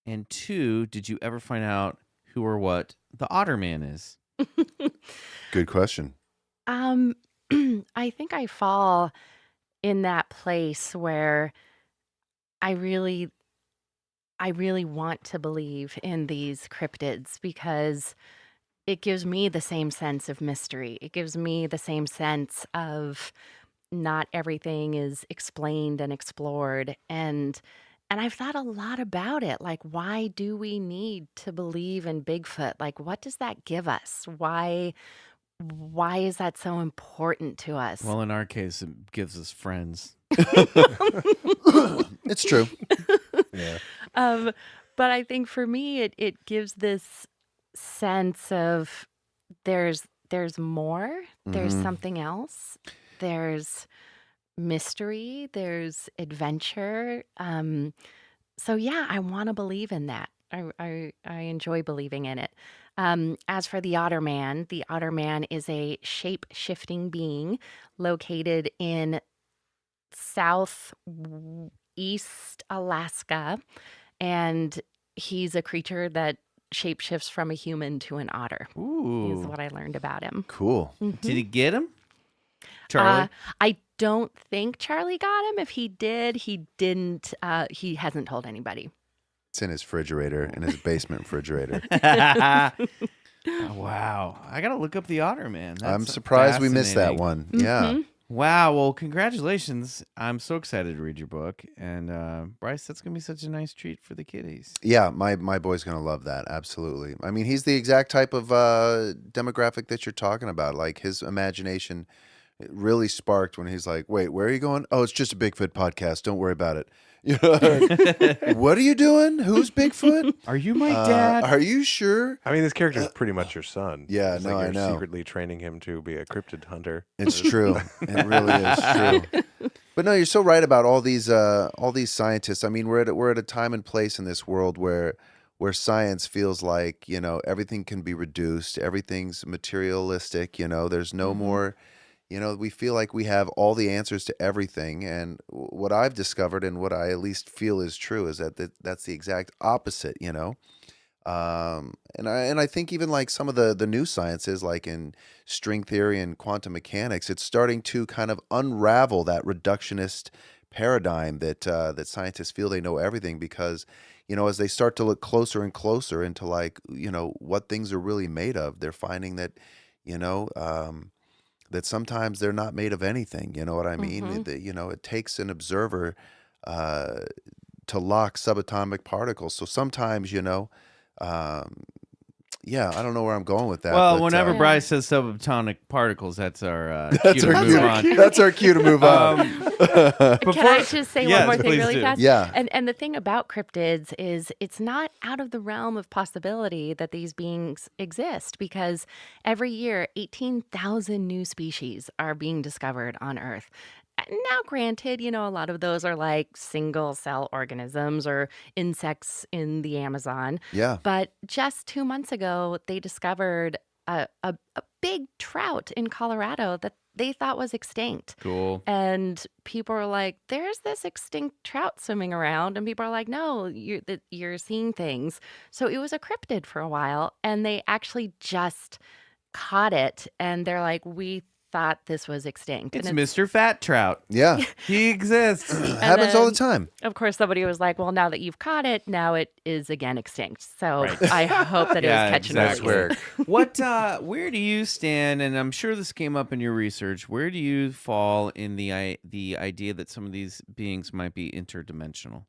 And two, did you ever find out who or what the Otter Man is? Good question. I think I fall in that place where I really want to believe in these cryptids because it gives me the same sense of mystery. It gives me the same sense of not everything is explained and explored. And I've thought a lot about it. Like, why do we need to believe in Bigfoot? Like, what does that give us? Why is that so important to us? Well, in our case, it gives us friends. It's true. Yeah. But I think for me, it gives this sense of there's more, there's Mhm. something else, there's mystery, there's adventure. So yeah, I want to believe in that. I enjoy believing in it. As for the Otter Man is a shape-shifting being located in southeast Alaska, and he's a creature that shapeshifts from a human to an otter. Is Ooh. what I learned about him. Cool. Mhm. Did he get him? Charlie? I don't think Charlie got him. If he did, he didn't. He hasn't told anybody. It's in his refrigerator, in his basement refrigerator. Oh, wow. I got to look up the otter, man. I'm That's surprised we missed that fascinating. one. Yeah. Mhm. Wow. Well, congratulations. I'm so excited to read your book. And Bryce, that's going to be such a nice treat for the kiddies. Yeah, my boy's gonna love that. Absolutely. I mean, he's the exact type of demographic that you're talking about. Like his imagination really sparked when he's like, "Wait, where are you going? Oh, it's just a Bigfoot podcast. Don't worry about it." You know, like, what are you doing? Who's Bigfoot? Are you my dad? Are you sure? I mean, this character is pretty much your son. Yeah, It's no, like I you're know. secretly training him to be a cryptid hunter. It's true. It really is true. But no, you're so right about all these scientists. I mean, we're at a time and place in this world where science feels like, everything can be reduced, everything's materialistic, there's no more, we feel like we have all the answers to everything. And what I've discovered and what I at least feel is true is that's the exact opposite, and I think even like some of the new sciences, like in string theory and quantum mechanics, it's starting to kind of unravel that reductionist paradigm that scientists feel they know everything, because as they start to look closer and closer into like what things are really made of, they're finding that that sometimes they're not made of anything. You know what I mean? It takes an observer to lock subatomic particles. So sometimes yeah, I don't know where I'm going with that. Well, but, whenever Yeah. Bryce says subatomic particles, that's our cue that's to our move cue. on. That's our cue to move on. Can I just say Yes, one more thing please really do. fast? Yeah. And the thing about cryptids is it's not out of the realm of possibility that these beings exist, because every year 18,000 new species are being discovered on Earth. Now, granted, a lot of those are like single cell organisms or insects in the Amazon. Yeah. But just 2 months ago, they discovered a big trout in Colorado that they thought was extinct. Cool. And people are like, there's this extinct trout swimming around. And people are like, no, you're seeing things. So it was a cryptid for a while. And they actually just caught it. And they're like, we thought this was extinct. It's And Mr. Fat Trout. Yeah. He exists. Happens all the then- time. of course, somebody was like, well, now that you've caught it, now it is again extinct. So Right. I hope that Yeah, it was catching exactly. release. What? Where do you stand? And I'm sure this came up in your research. Where do you fall in the idea that some of these beings might be interdimensional?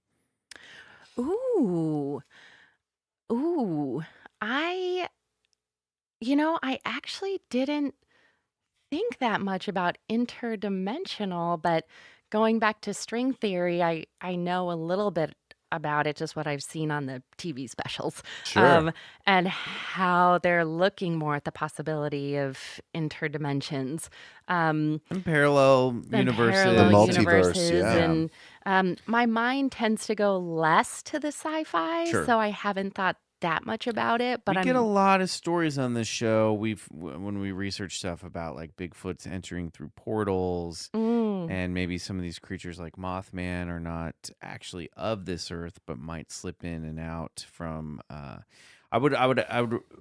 Ooh. I actually didn't think that much about interdimensional, but going back to string theory, I know a little bit about it, just what I've seen on the TV specials. Sure. And how they're looking more at the possibility of interdimensions. And parallel And universes. parallel The multiverse, universes, yeah. and my mind tends to go less to the sci-fi, Sure. so I haven't thought that much about it. But We I'm get a lot of stories on this show. When we research stuff about like Bigfoot's entering through portals, Mm, and maybe some of these creatures like Mothman are not actually of this earth, but might slip in and out from. I would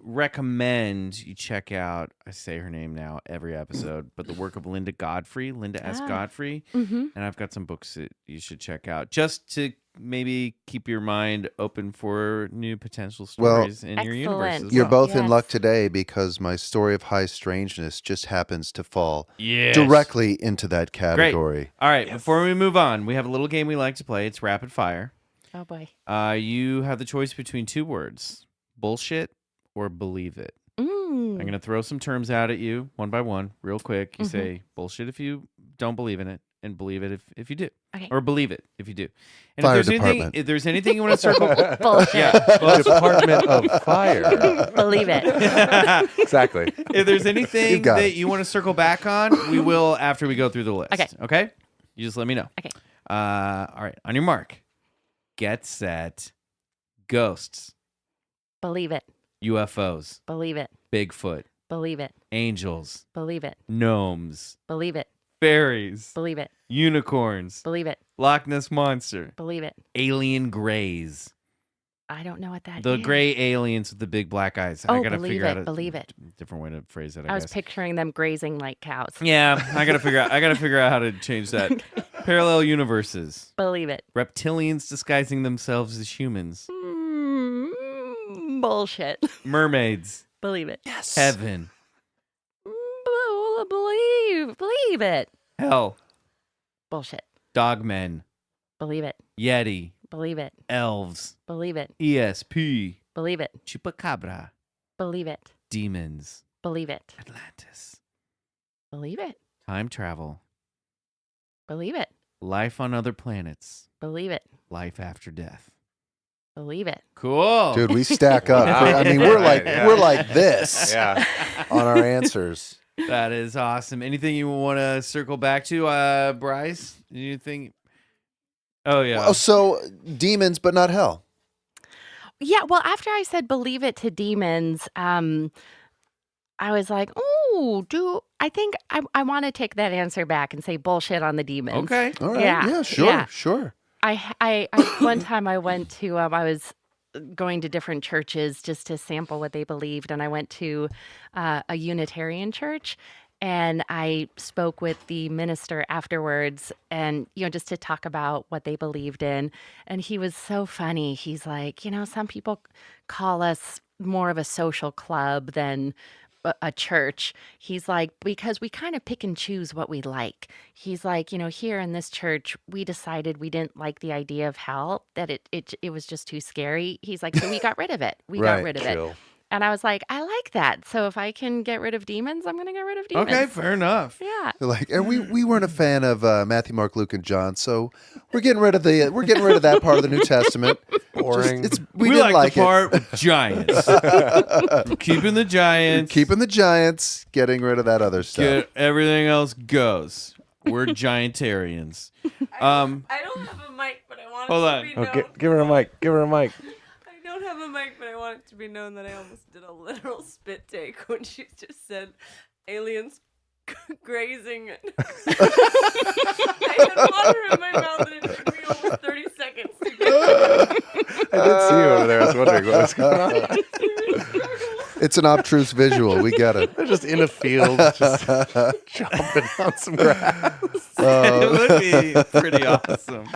recommend you check out. I say her name now every episode, but the work of Linda S. Ah. Godfrey, mhm. and I've got some books that you should check out just to maybe keep your mind open for new potential Well, stories in your universe. Excellent. As You're well. both in Yes. luck today because my story of high strangeness just happens to fall Yes. directly into that category. All right, before we move on, we have a little game we like to play. It's rapid fire. Oh boy. You have the choice between two words: bullshit or believe it. Mm. I'm gonna throw some terms out at you one by one, real quick. You Mhm. say bullshit if you don't believe in it, and believe it if you do, Okay. or believe it if you do. And Fire if there's anything you want to circle, Bullshit. yeah, well, Department of Fire. Believe it. Exactly. if there's anything got that it. you want to circle back on, we will after we go through the list. Okay. Okay. You just let me know. Okay. All right. On your mark. Get set. Ghosts. Believe it. UFOs. Believe it. Bigfoot. Believe it. Angels. Believe it. Gnomes. Believe it. Fairies. Believe it. Unicorns. Believe it. Loch Ness Monster. Believe it. Alien greys. I don't know what that The is. gray aliens with the big black eyes. I Oh, gotta believe figure out it. a Believe it. different way to phrase that. I was guess. picturing them grazing like cows. Yeah, I gotta figure out how to change that. Parallel universes. Believe it. Reptilians disguising themselves as humans. Bullshit. Mermaids. Believe it. Yes. Heaven. Believe it. Hell. Bullshit. Dogmen. Believe it. Yeti. Believe it. Elves. Believe it. ESP. Believe it. Chupacabra. Believe it. Demons. Believe it. Atlantis. Believe it. Time travel. Believe it. Life on other planets. Believe it. Life after death. Believe it. Cool. Dude, we stack up. Wow. I mean, Yeah. we're like this Yeah. on our answers. That is awesome. Anything you want to circle back to, Bryce? Anything? Oh, yeah. Oh, so demons, but not hell. Yeah, well, after I said believe it to demons, I was like, oh, I think I want to take that answer back and say bullshit on the demons. Okay. All right. Yeah, Yeah, sure, yeah. sure. I one time I went to I was going to different churches just to sample what they believed, and I went to a Unitarian church, and I spoke with the minister afterwards, and just to talk about what they believed in. And he was so funny. He's like, some people call us more of a social club than a church. He's like, because we kind of pick and choose what we like. He's like, here in this church, we decided we didn't like the idea of hell, that it was just too scary. He's like, so we got rid of it. We got Right. rid of Chill. it. And I was like, I like that. So if I can get rid of demons, I'm going to get rid of demons. Okay, fair enough. Yeah. They're like, and we weren't a fan of Matthew, Mark, Luke, and John, so we're getting rid of that part of the New Testament. Boring. We We didn't like the it. part with giants. We're keeping the giants. Keeping the giants, getting rid of that other stuff. Get everything else goes. We're giantarians. I don't have a mic, but I want Hold it on. to be Oh, known. give her a mic. Give her a mic. I don't have a mic, but I want it to be known that I almost did a literal spit take when she just said aliens grazing. I had water in my mouth and it took me almost 30 seconds to get I did see you over there. I was wondering what was going on. It's an obtruse visual. We get it. They're just in a field, just chomping on some grass. It would be pretty awesome.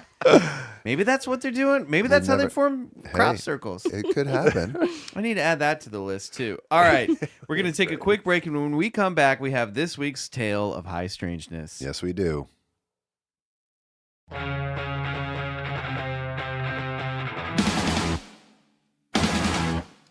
Maybe that's what they're doing. Maybe that's how they never- form crop Hey. circles. It could happen. I need to add that to the list too. All right, we're going to take a quick break, and when we come back, we have this week's tale of high strangeness. Yes, we do.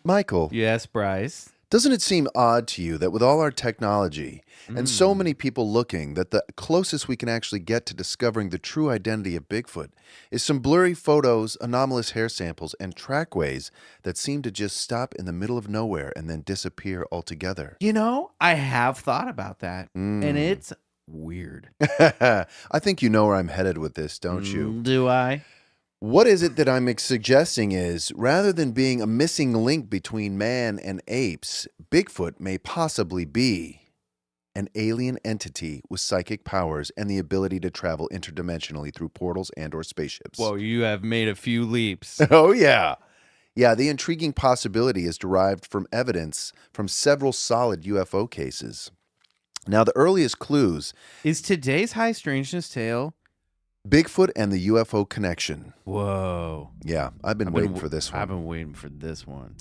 Michael, Yes, Bryce. doesn't it seem odd to you that with all our technology and so many people looking, that the closest we can actually get to discovering the true identity of Bigfoot is some blurry photos, anomalous hair samples, and trackways that seem to just stop in the middle of nowhere and then disappear altogether? You know, I have thought about that, and Mm. it's weird. I think you know where I'm headed with this, don't you? Do I? What is it that I'm suggesting is, rather than being a missing link between man and apes, Bigfoot may possibly be an alien entity with psychic powers and the ability to travel interdimensionally through portals and or spaceships. Whoa, you have made a few leaps. Oh, yeah. Yeah, the intriguing possibility is derived from evidence from several solid UFO cases. Now, the earliest clues, Is today's high strangeness tale? Bigfoot and the UFO connection. Whoa. Yeah, I've been waiting for this one. I've been waiting for this one.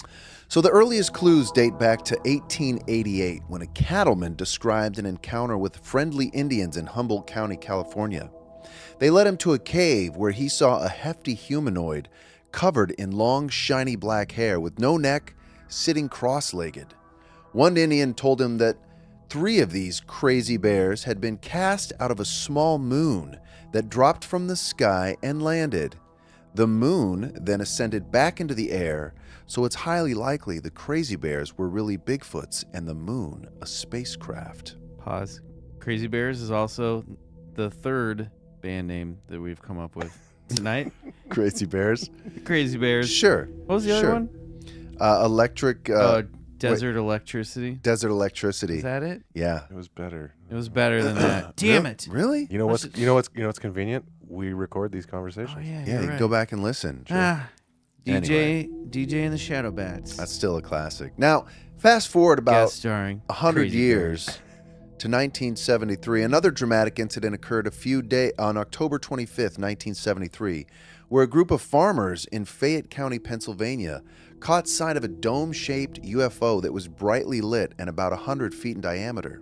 So the earliest clues date back to 1888 when a cattleman described an encounter with friendly Indians in Humboldt County, California. They led him to a cave where he saw a hefty humanoid covered in long, shiny black hair with no neck, sitting cross-legged. One Indian told him that 3 of these crazy bears had been cast out of a small moon that dropped from the sky and landed. The moon then ascended back into the air, so it's highly likely the crazy bears were really Bigfoots and the moon a spacecraft. Pause. Crazy Bears is also the third band name that we've come up with tonight. Crazy bears? Crazy Bears. Sure. What was the other sure. one? Electric, Desert Electricity. Desert Electricity. Is that it? Yeah. It was better. It was better than that. Damn it. Really? You know what's convenient? We record these conversations. Oh, yeah, Yeah, you're you right. can go back and listen. Ah, Anyway. DJ and the Shadow Bats. That's still a classic. Now, fast forward about Guest starring 100 Crazy years Bears. to 1973. Another dramatic incident occurred on October 25th, 1973, where a group of farmers in Fayette County, Pennsylvania, caught sight of a dome-shaped UFO that was brightly lit and about 100 feet in diameter.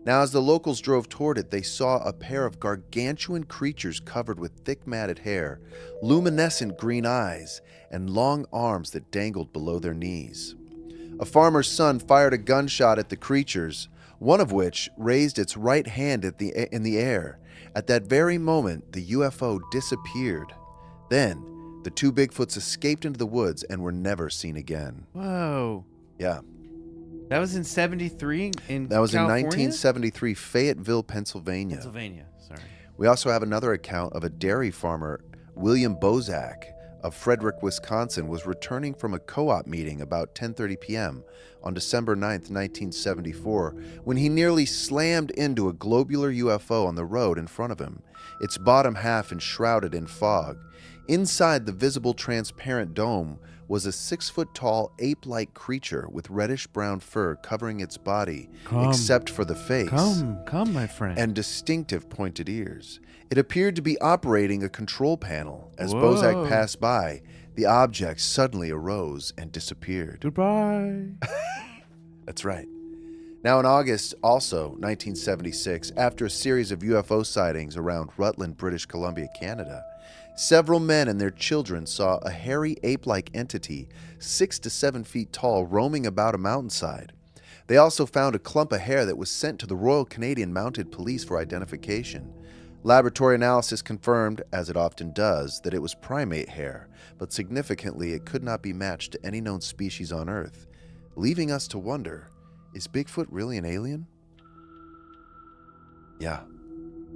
Now, as the locals drove toward it, they saw a pair of gargantuan creatures covered with thick matted hair, luminescent green eyes, and long arms that dangled below their knees. A farmer's son fired a gunshot at the creatures, one of which raised its right hand in the air. At that very moment, the UFO disappeared. Then, the two Bigfoots escaped into the woods and were never seen again. Whoa. Yeah. That was in 73 in That was California? in 1973, Fayetteville, Pennsylvania. Sorry. We also have another account of a dairy farmer, William Bozak, of Frederick, Wisconsin, was returning from a co-op meeting about 10:30 p.m. on December 9th, 1974, when he nearly slammed into a globular UFO on the road in front of him, its bottom half enshrouded in fog. Inside the visible transparent dome was a 6-foot-tall ape-like creature with reddish-brown fur covering its body, except for the face. Come, my friend. And distinctive pointed ears. It appeared to be operating a control panel. As Whoa. Bozak passed by, the object suddenly arose and disappeared. Goodbye. That's right. Now in August, also 1976, after a series of UFO sightings around Rutland, British Columbia, Canada, several men and their children saw a hairy ape-like entity 6 to 7 feet tall roaming about a mountainside. They also found a clump of hair that was sent to the Royal Canadian Mounted Police for identification. Laboratory analysis confirmed, as it often does, that it was primate hair, but significantly it could not be matched to any known species on Earth, leaving us to wonder, is Bigfoot really an alien? Yeah,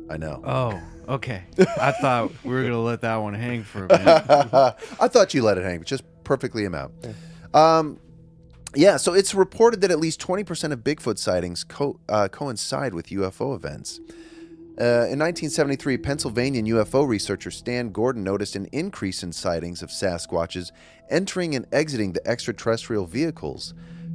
I know. Oh, okay. I thought we were going to let that one hang for a minute. I thought you let it hang, just perfectly amount. Yeah, so it's reported that at least 20% of Bigfoot sightings coincide with UFO events. In 1973, Pennsylvania UFO researcher Stan Gordon noticed an increase in sightings of Sasquatches entering and exiting the extraterrestrial vehicles.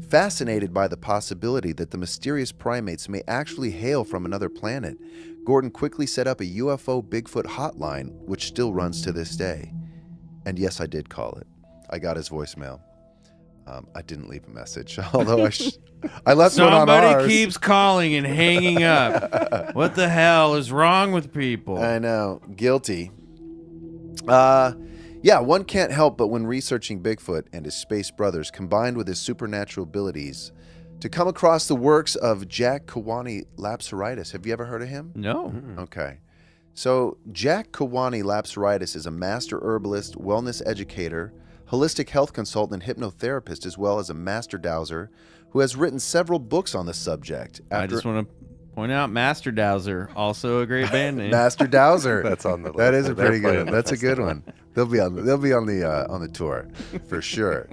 Fascinated by the possibility that the mysterious primates may actually hail from another planet, Gordon quickly set up a UFO Bigfoot hotline, which still runs to this day. And yes, I did call it. I got his voicemail. I didn't leave a message, although I left one on ours. Somebody keeps calling and hanging up. What the hell is wrong with people? I know. Guilty. Yeah, one can't help but when researching Bigfoot and his space brothers, combined with his supernatural abilities, to come across the works of Jack Kawani Lapsaritis. Have you ever heard of him? No. Okay. So Jack Kawani Lapsaritis is a master herbalist, wellness educator, holistic health consultant, and hypnotherapist, as well as a master dowser who has written several books on the subject. I just want to point out Master Dowser, also a great band name. Master Dowser. That's on the list. That is a They're pretty good playing one. the That's a good one. They'll be on the tour for sure.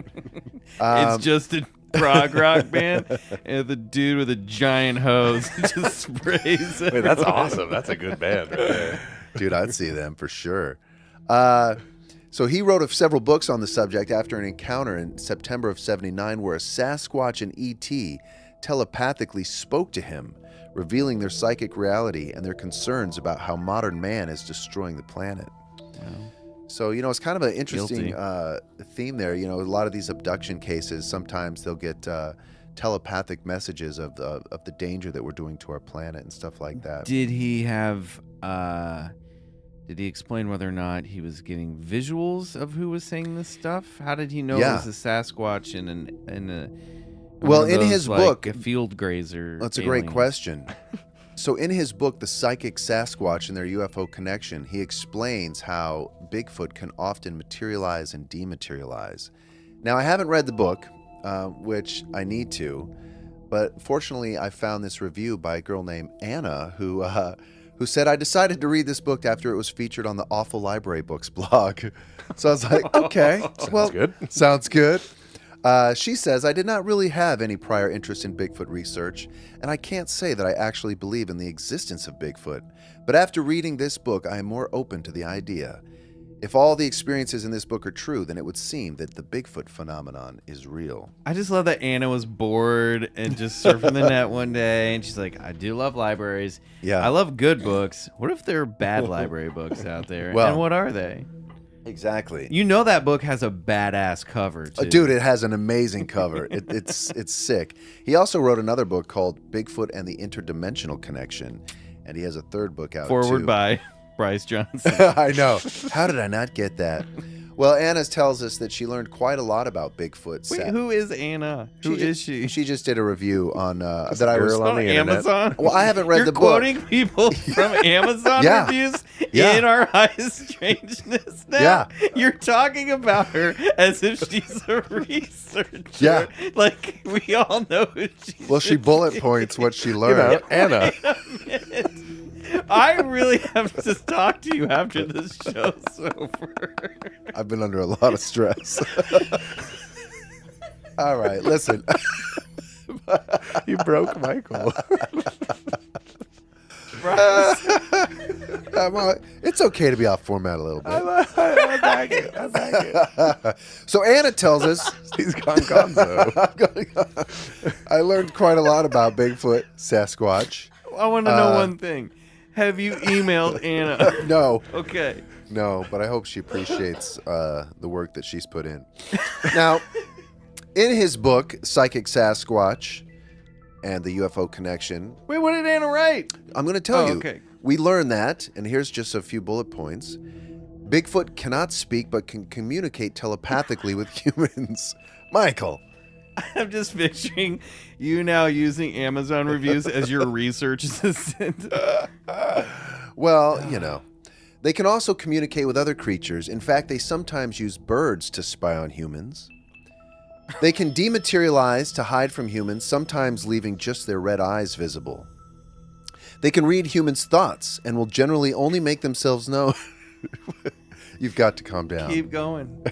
It's just a prog rock band, and the dude with a giant hose just sprays it. Wait, that's awesome. That's a good band right there. Dude, I'd see them for sure. So he wrote several books on the subject after an encounter in September of '79 where a Sasquatch and ET telepathically spoke to him, revealing their psychic reality and their concerns about how modern man is destroying the planet. So, it's kind of an interesting theme there. A lot of these abduction cases, sometimes they'll get telepathic messages of the danger that we're doing to our planet and stuff like that. Did he have... Did he explain whether or not he was getting visuals of who was saying this stuff? How did he know it was a Sasquatch in his book, a field grazer? That's a great question. So in his book, The Psychic Sasquatch and Their UFO Connection, he explains how Bigfoot can often materialize and dematerialize. Now, I haven't read the book, which I need to, but fortunately, I found this review by a girl named Anna who said, I decided to read this book after it was featured on the Awful Library Books blog. So I was like, okay, well, sounds good. She says, I did not really have any prior interest in Bigfoot research, and I can't say that I actually believe in the existence of Bigfoot. But after reading this book, I am more open to the idea. If all the experiences in this book are true, then it would seem that the Bigfoot phenomenon is real. I just love that Anna was bored and just surfing the net one day, and she's like, I do love libraries. Yeah. I love good books. What if there are bad library books out there? Well, and what are they? Exactly. You know that book has a badass cover, too. Dude, it has an amazing cover. It's sick. He also wrote another book called Bigfoot and the Interdimensional Connection, and he has a third book out Forward too. by Bryce Johnson. I know. How did I not get that? Well, Anna tells us that she learned quite a lot about Bigfoot. Wait, who is Anna? Who is she? She just did a review on that I was girl on the internet. Amazon? Well, I haven't read You're the book. quoting people from Amazon Yeah. reviews Yeah. in our highest strangeness now? Yeah. You're talking about her as if she's a researcher. Yeah. Like, we all know who she is. Well, she bullet points what she You know, learned. Anna. I really have to talk to you after this show's over. I've been under a lot of stress. All right, listen. You broke Michael. It's okay to be off format a little bit. I back it. I back it. So Anna tells us He's gone gonzo. I learned quite a lot about Bigfoot, Sasquatch. I want to know one thing. Have you emailed Anna? No, Okay. no, but I hope she appreciates the work that she's put in. Now, in his book, Psychic Sasquatch and the UFO Connection, Wait, what did Anna write? I'm going to tell you. Okay. We learned that, and here's just a few bullet points. Bigfoot cannot speak but can communicate telepathically with humans. Michael. I'm just picturing you now using Amazon reviews as your research assistant. Well, you know. They can also communicate with other creatures. In fact, they sometimes use birds to spy on humans. They can dematerialize to hide from humans, sometimes leaving just their red eyes visible. They can read humans' thoughts and will generally only make themselves known. You've got to calm down. Keep going.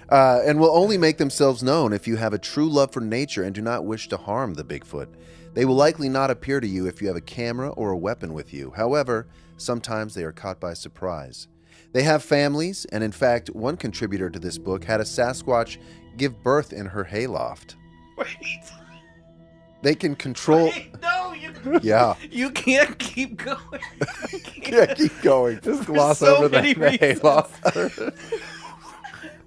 And will only make themselves known if you have a true love for nature and do not wish to harm the Bigfoot. They will likely not appear to you if you have a camera or a weapon with you. However, sometimes they are caught by surprise. They have families, and in fact, one contributor to this book had a Sasquatch give birth in her hayloft. Wait. They can control... No, Yeah. you can't keep going. Yeah, keep going. Just gloss so over many the hayloft.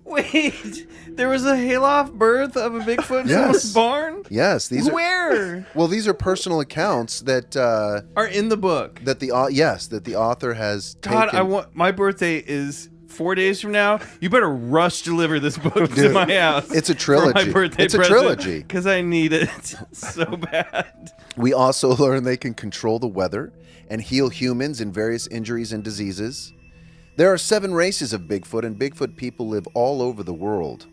Wait, there was a hayloft birth of a Bigfoot in someone's Yes. barn? Yes, these are... Where? Well, these are personal accounts that Are in the book. that the author has God, taken. I want my birthday is 4 days from now. You better rush deliver this book to Dude, my house. it's a trilogy. For my birthday It's a trilogy. because I need it so bad. We also learn they can control the weather and heal humans in various injuries and diseases. There are 7 races of Bigfoot, and Bigfoot people live all over the world.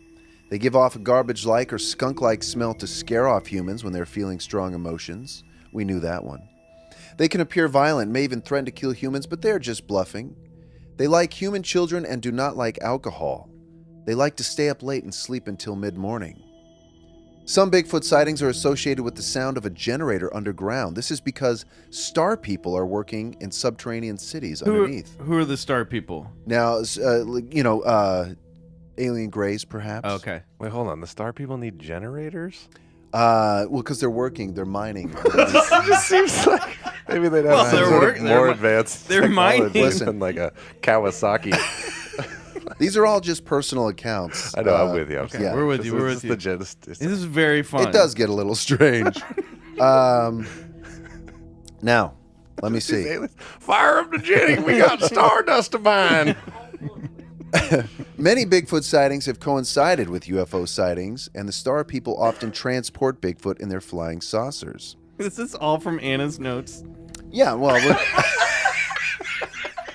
They give off a garbage-like or skunk-like smell to scare off humans when they're feeling strong emotions. We knew that one. They can appear violent, may even threaten to kill humans, but they're just bluffing. They like human children and do not like alcohol. They like to stay up late and sleep until mid-morning. Some Bigfoot sightings are associated with the sound of a generator underground. This is because star people are working in subterranean cities underneath. Who are the star people? Now, alien greys, perhaps. Okay. Wait, hold on. The star people need generators? Well, because they're working, they're mining. It just seems like maybe they'd have Well, some they're sort of working- they're more mi- advanced they're technology mining. Listen. than like a Kawasaki. These are all just personal accounts. I know, I'm with you. I'm Okay, sorry. yeah. we're with This you. is We're just with you. the gist. This is very fun. It does get a little strange. Now, let me These see. aliens- Fire up the jetting. We got stardust to mine. Many Bigfoot sightings have coincided with UFO sightings, and the star people often transport Bigfoot in their flying saucers. This is all from Anna's notes. Yeah, well,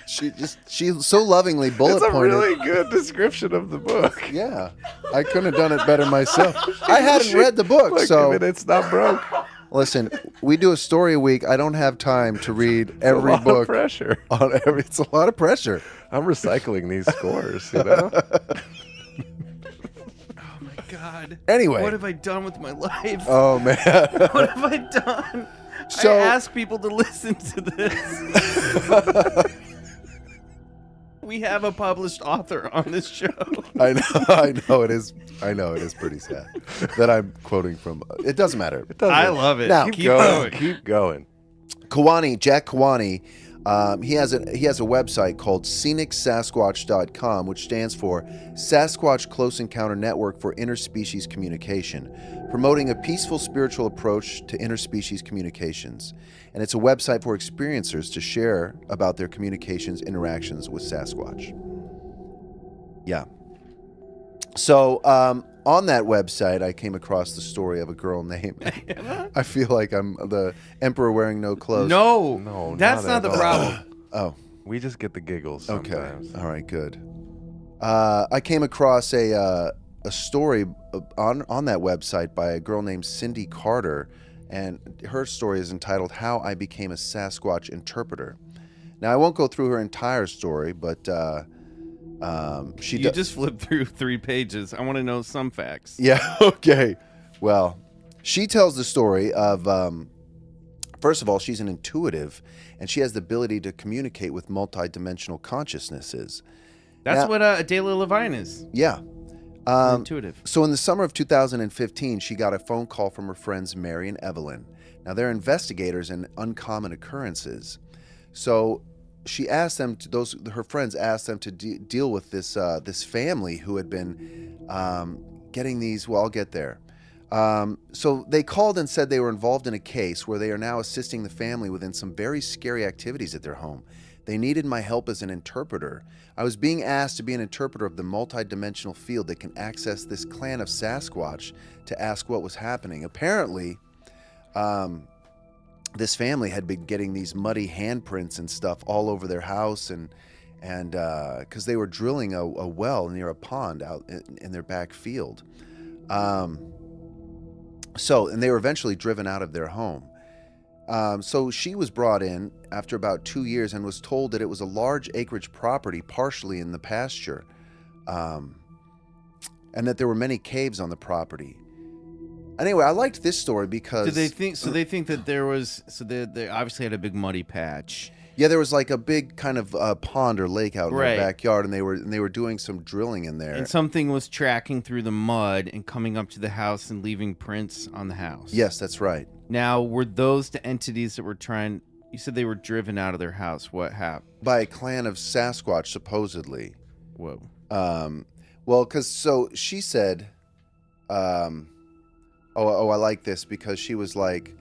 she so lovingly bullet It's a pointed. really good description of the book. Yeah, I couldn't have done it better myself. I hadn't read the book, Look, so I mean, it's not broke. listen. We do a story a week. I don't have time to read every a lot book of pressure. on every. It's a lot of pressure. I'm recycling these scores, you know? Oh my God. Anyway. What have I done with my life? Oh man. What have I done? So- I ask people to listen to this. We have a published author on this show. I know it is pretty sad that I'm quoting from. It doesn't matter. It doesn't. I love it. Now- Keep Keep going. going. Keep going. Jack Kawani, He has a website called scenicsasquatch.com, which stands for Sasquatch Close Encounter Network for Interspecies Communication, promoting a peaceful spiritual approach to interspecies communications. And it's a website for experiencers to share about their communications interactions with Sasquatch. Yeah. So on that website, I came across the story of a girl named. I feel like I'm the emperor wearing no clothes. No, that's not not the at all. problem. Oh, We just get the giggles okay. sometimes. All right, good. I came across a story on that website by a girl named Cindy Carter, and her story is entitled "How I Became a Sasquatch Interpreter." Now, I won't go through her entire story, but You just flipped through 3 pages. I want to know some facts. Yeah, okay. Well, she tells the story of, first of all, she's an intuitive, and she has the ability to communicate with multidimensional consciousnesses. That's Now- what Adela Levine is. Yeah. Intuitive. So in the summer of 2015, she got a phone call from her friends Mary and Evelyn. Now, they're investigators in uncommon occurrences. So she asked them her friends asked them to deal with this family who had been getting these. Well, I'll get there. So they called and said they were involved in a case where they are now assisting the family within some very scary activities at their home. They needed my help as an interpreter. I was being asked to be an interpreter of the multidimensional field that can access this clan of Sasquatch to ask what was happening. Apparently, this family had been getting these muddy handprints and stuff all over their house, and because they were drilling a well near a pond out in their back field. And they were eventually driven out of their home. So she was brought in after about 2 years and was told that it was a large acreage property, partially in the pasture, and that there were many caves on the property. Anyway, I liked this story because Did they think? So they think that there was. So they obviously had a big muddy patch. yeah, there was like a big kind of pond or lake out in Right. their backyard, and they were doing some drilling in there. And something was tracking through the mud and coming up to the house and leaving prints on the house. Yes, that's right. Now, were those the entities that were trying? You said they were driven out of their house. What happened? By a clan of Sasquatch, supposedly. Whoa. Well, because so she said, I like this because she was like,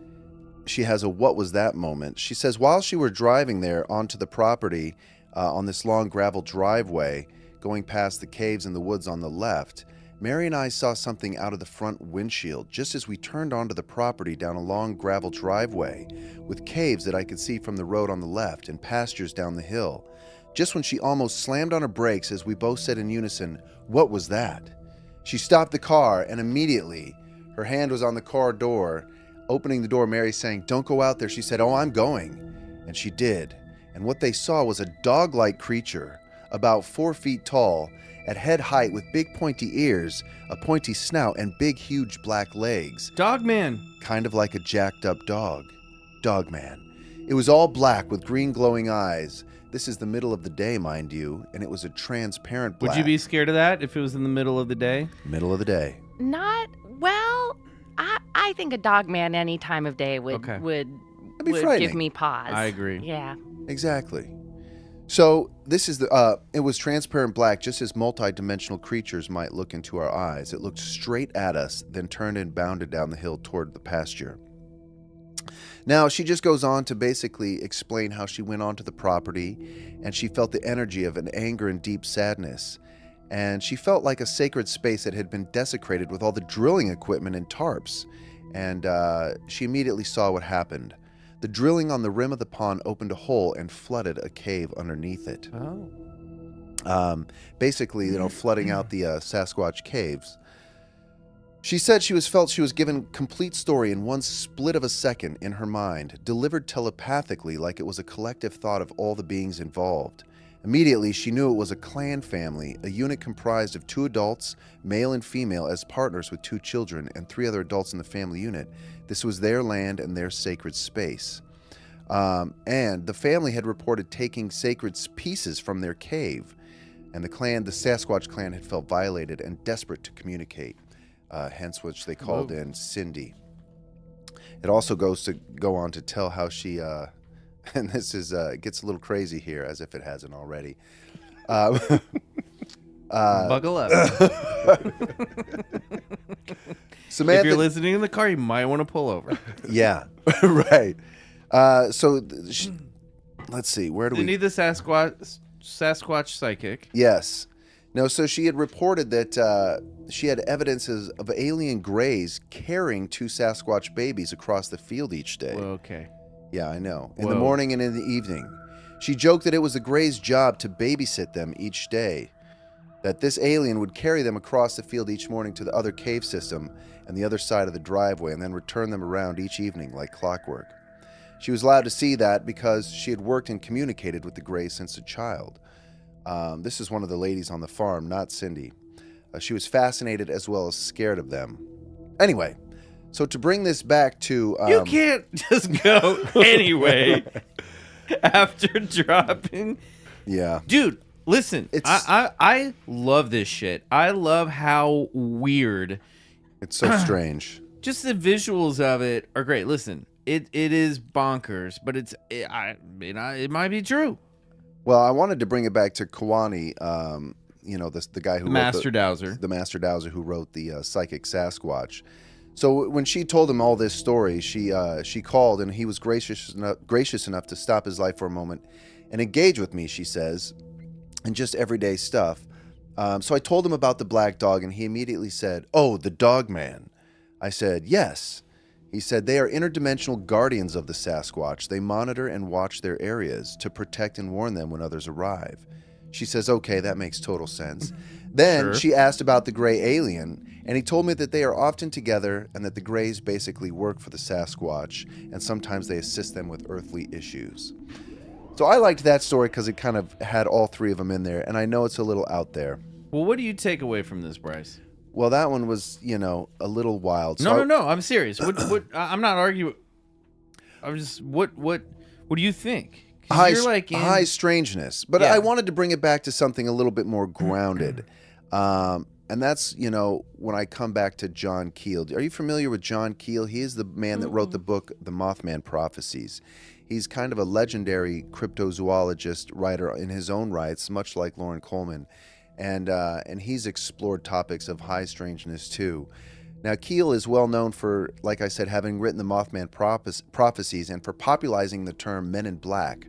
she has a what was that moment. She says, while she were driving there onto the property on this long gravel driveway, going past the caves in the woods on the left, Mary and I saw something out of the front windshield just as we turned onto the property down a long gravel driveway with caves that I could see from the road on the left and pastures down the hill. Just when she almost slammed on her brakes as we both said in unison, "What was that?" She stopped the car and immediately her hand was on the car door. Opening the door, Mary saying, "Don't go out there." She said, "Oh, I'm going." And she did. And what they saw was a dog-like creature, about 4 feet tall, at head height with big pointy ears, a pointy snout, and big huge black legs. Dogman. Kind of like a jacked up dog. Dogman. It was all black with green glowing eyes. This is the middle of the day, mind you, and it was a transparent black. Would you be scared of that if it was in the middle of the day? Middle of the day. Not well. I think a dog man any time of day would Okay. would be give frightening. me pause. I agree. Yeah. Exactly. So this is the it was transparent black, just as multi-dimensional creatures might look into our eyes. It looked straight at us, then turned and bounded down the hill toward the pasture. Now she just goes on to basically explain how she went onto the property and she felt the energy of an anger and deep sadness. And she felt like a sacred space that had been desecrated with all the drilling equipment and tarps. And she immediately saw what happened. The drilling on the rim of the pond opened a hole and flooded a cave underneath it. Oh. Basically, flooding out the Sasquatch caves. She said she was given complete story in one split of a second in her mind, delivered telepathically like it was a collective thought of all the beings involved. Immediately, she knew it was a clan family, a unit comprised of 2 adults, male and female, as partners with 2 children and 3 other adults in the family unit. This was their land and their sacred space. And the family had reported taking sacred pieces from their cave. And the Sasquatch clan had felt violated and desperate to communicate, hence which they called in Cindy. It also goes on to tell how she and this is gets a little crazy here, as if it hasn't already. Uh, Buckle up. Samantha, If you're listening in the car, you might want to pull over. yeah, right. Let's see. Where do You we need the Sasquatch psychic. Yes. No, so she had reported that she had evidences of alien greys carrying 2 Sasquatch babies across the field each day. Well, okay. Yeah, I know. In the Whoa. morning and in the evening. She joked that it was the greys' job to babysit them each day, that this alien would carry them across the field each morning to the other cave system and the other side of the driveway and then return them around each evening like clockwork. She was allowed to see that because she had worked and communicated with the greys since a child. This is one of the ladies on the farm, not Cindy. She was fascinated as well as scared of them. Anyway, so to bring this back to... you can't just go anyway after dropping. Yeah. Dude, listen. It's- I love this shit. I love how weird. It's so strange. Just the visuals of it are great. Listen, it is bonkers, but it might be true. Well, I wanted to bring it back to Kawani, the guy who The wrote Master Dowser. the Master Dowser who wrote the Psychic Sasquatch. So when she told him all this story, she called and he was gracious enough to stop his life for a moment and engage with me, she says, and just everyday stuff. So I told him about the black dog and he immediately said, "Oh, the dog man." I said, "Yes." He said, "They are interdimensional guardians of the Sasquatch. They monitor and watch their areas to protect and warn them when others arrive." She says, "Okay, that makes total sense." Then Sure. she asked about the gray alien, and he told me that they are often together and that the grays basically work for the Sasquatch, and sometimes they assist them with earthly issues. So I liked that story because it kind of had all 3 of them in there, and I know it's a little out there. Well, what do you take away from this, Bryce? Well, that one was, a little wild. So No. I'm serious. What? I'm not arguing. I'm just. What do you think? 'Cause you're like in, high strangeness. But Yeah. I wanted to bring it back to something a little bit more grounded. And that's, when I come back to John Keel. Are you familiar with John Keel? He is the man that wrote the book, The Mothman Prophecies. He's kind of a legendary cryptozoologist writer in his own rights, much like Lauren Coleman. And he's explored topics of high strangeness too. Now, Keel is well known for, like I said, having written the Mothman Prophecies and for popularizing the term Men in Black.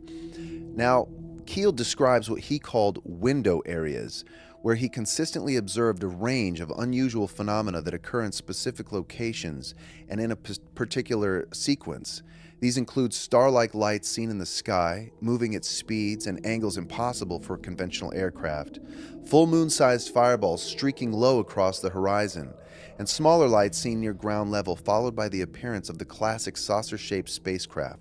Now, Keel describes what he called window areas, where he consistently observed a range of unusual phenomena that occur in specific locations and in a particular sequence. These include star-like lights seen in the sky, moving at speeds and angles impossible for conventional aircraft, full moon-sized fireballs streaking low across the horizon, and smaller lights seen near ground level, followed by the appearance of the classic saucer-shaped spacecraft.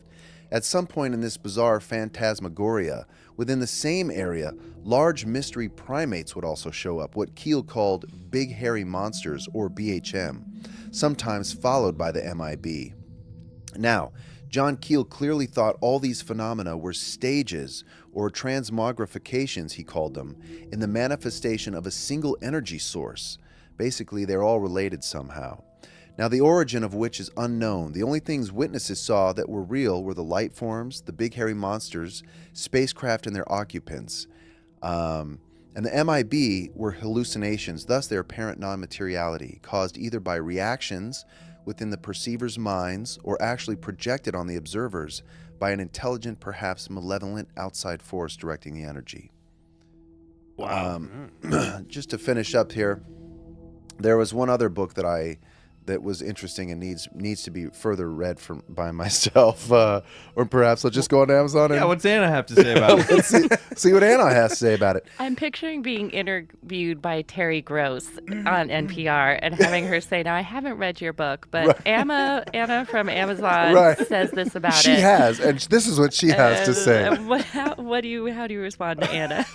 At some point in this bizarre phantasmagoria, within the same area, large mystery primates would also show up, what Keel called big hairy monsters, or BHM, sometimes followed by the MIB. Now, John Keel clearly thought all these phenomena were stages, or transmogrifications, he called them, in the manifestation of a single energy source. Basically, they're all related somehow. Now, the origin of which is unknown. The only things witnesses saw that were real were the light forms, the big hairy monsters, spacecraft and their occupants. And the MIB were hallucinations, thus their apparent non-materiality, caused either by reactions within the perceivers' minds or actually projected on the observers by an intelligent, perhaps malevolent outside force directing the energy. Wow. Just to finish up here, there was one other book that was interesting and needs to be further read by myself, or perhaps I'll just go on Amazon and Yeah, what's Anna have to say about it? let's see what Anna has to say about it. I'm picturing being interviewed by Terry Gross on NPR and having her say, "Now, I haven't read your book, but Anna from Amazon Right. says this about She it." has, and this is what she has to say. How do you respond to Anna?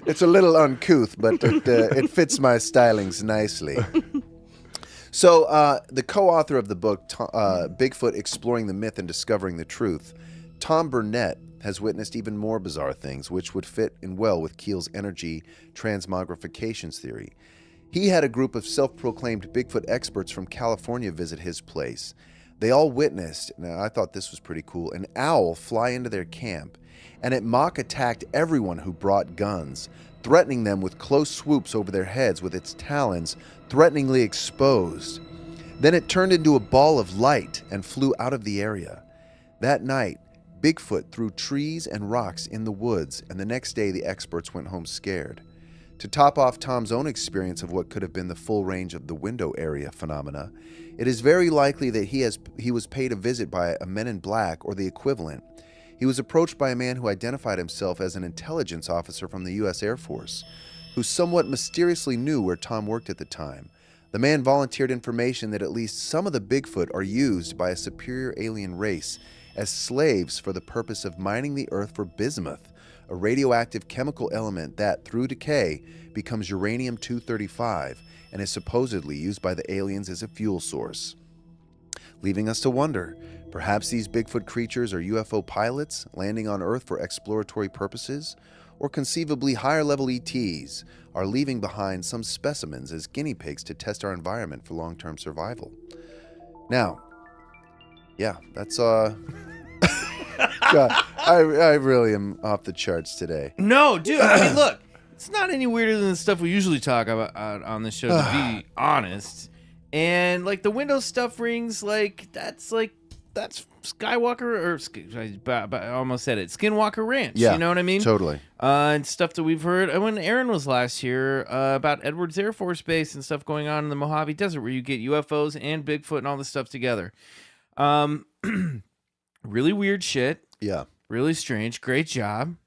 It's a little uncouth, but it fits my stylings nicely. So the co-author of the book, Bigfoot Exploring the Myth and Discovering the Truth, Tom Burnett, has witnessed even more bizarre things, which would fit in well with Keel's energy transmogrifications theory. He had a group of self-proclaimed Bigfoot experts from California visit his place. They all witnessed, now I thought this was pretty cool, an owl fly into their camp, and it mock attacked everyone who brought guns, threatening them with close swoops over their heads with its talons threateningly exposed. Then it turned into a ball of light and flew out of the area. That night, Bigfoot threw trees and rocks in the woods, and the next day the experts went home scared. To top off Tom's own experience of what could have been the full range of the window area phenomena, it is very likely that he was paid a visit by a Men in Black or the equivalent. He was approached by a man who identified himself as an intelligence officer from the U.S. Air Force, who somewhat mysteriously knew where Tom worked at the time. The man volunteered information that at least some of the Bigfoot are used by a superior alien race as slaves for the purpose of mining the earth for bismuth, a radioactive chemical element that, through decay, becomes uranium-235 and is supposedly used by the aliens as a fuel source. Leaving us to wonder, perhaps these Bigfoot creatures are UFO pilots landing on Earth for exploratory purposes, or conceivably higher-level ETs are leaving behind some specimens as guinea pigs to test our environment for long-term survival. Now, yeah, that's God, I really am off the charts today. No, dude. I mean, look, it's not any weirder than the stuff we usually talk about on the show, to be honest. And like the Windows stuff rings that's Skywalker or I almost said it, Skinwalker Ranch. Yeah, you know what I mean? Totally. And stuff that we've heard. And when Aaron was last here about Edwards Air Force Base and stuff going on in the Mojave Desert, where you get UFOs and Bigfoot and all this stuff together. Really weird shit. Yeah. Really strange. Great job.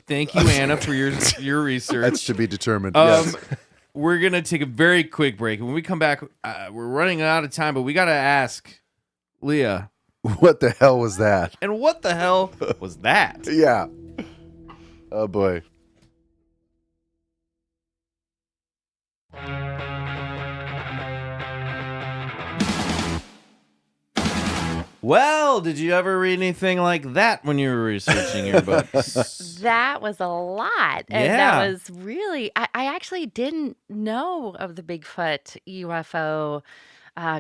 Thank you, Anna, for your research. That's to be determined. Yes. We're going to take a very quick break. And when we come back, we're running out of time, but we got to ask Leah. What the hell was that? And what the hell was that? Yeah. Oh, boy. Well, did you ever read anything like that when you were researching your books? That was a lot. And Yeah. that was really, I actually didn't know of the Bigfoot UFO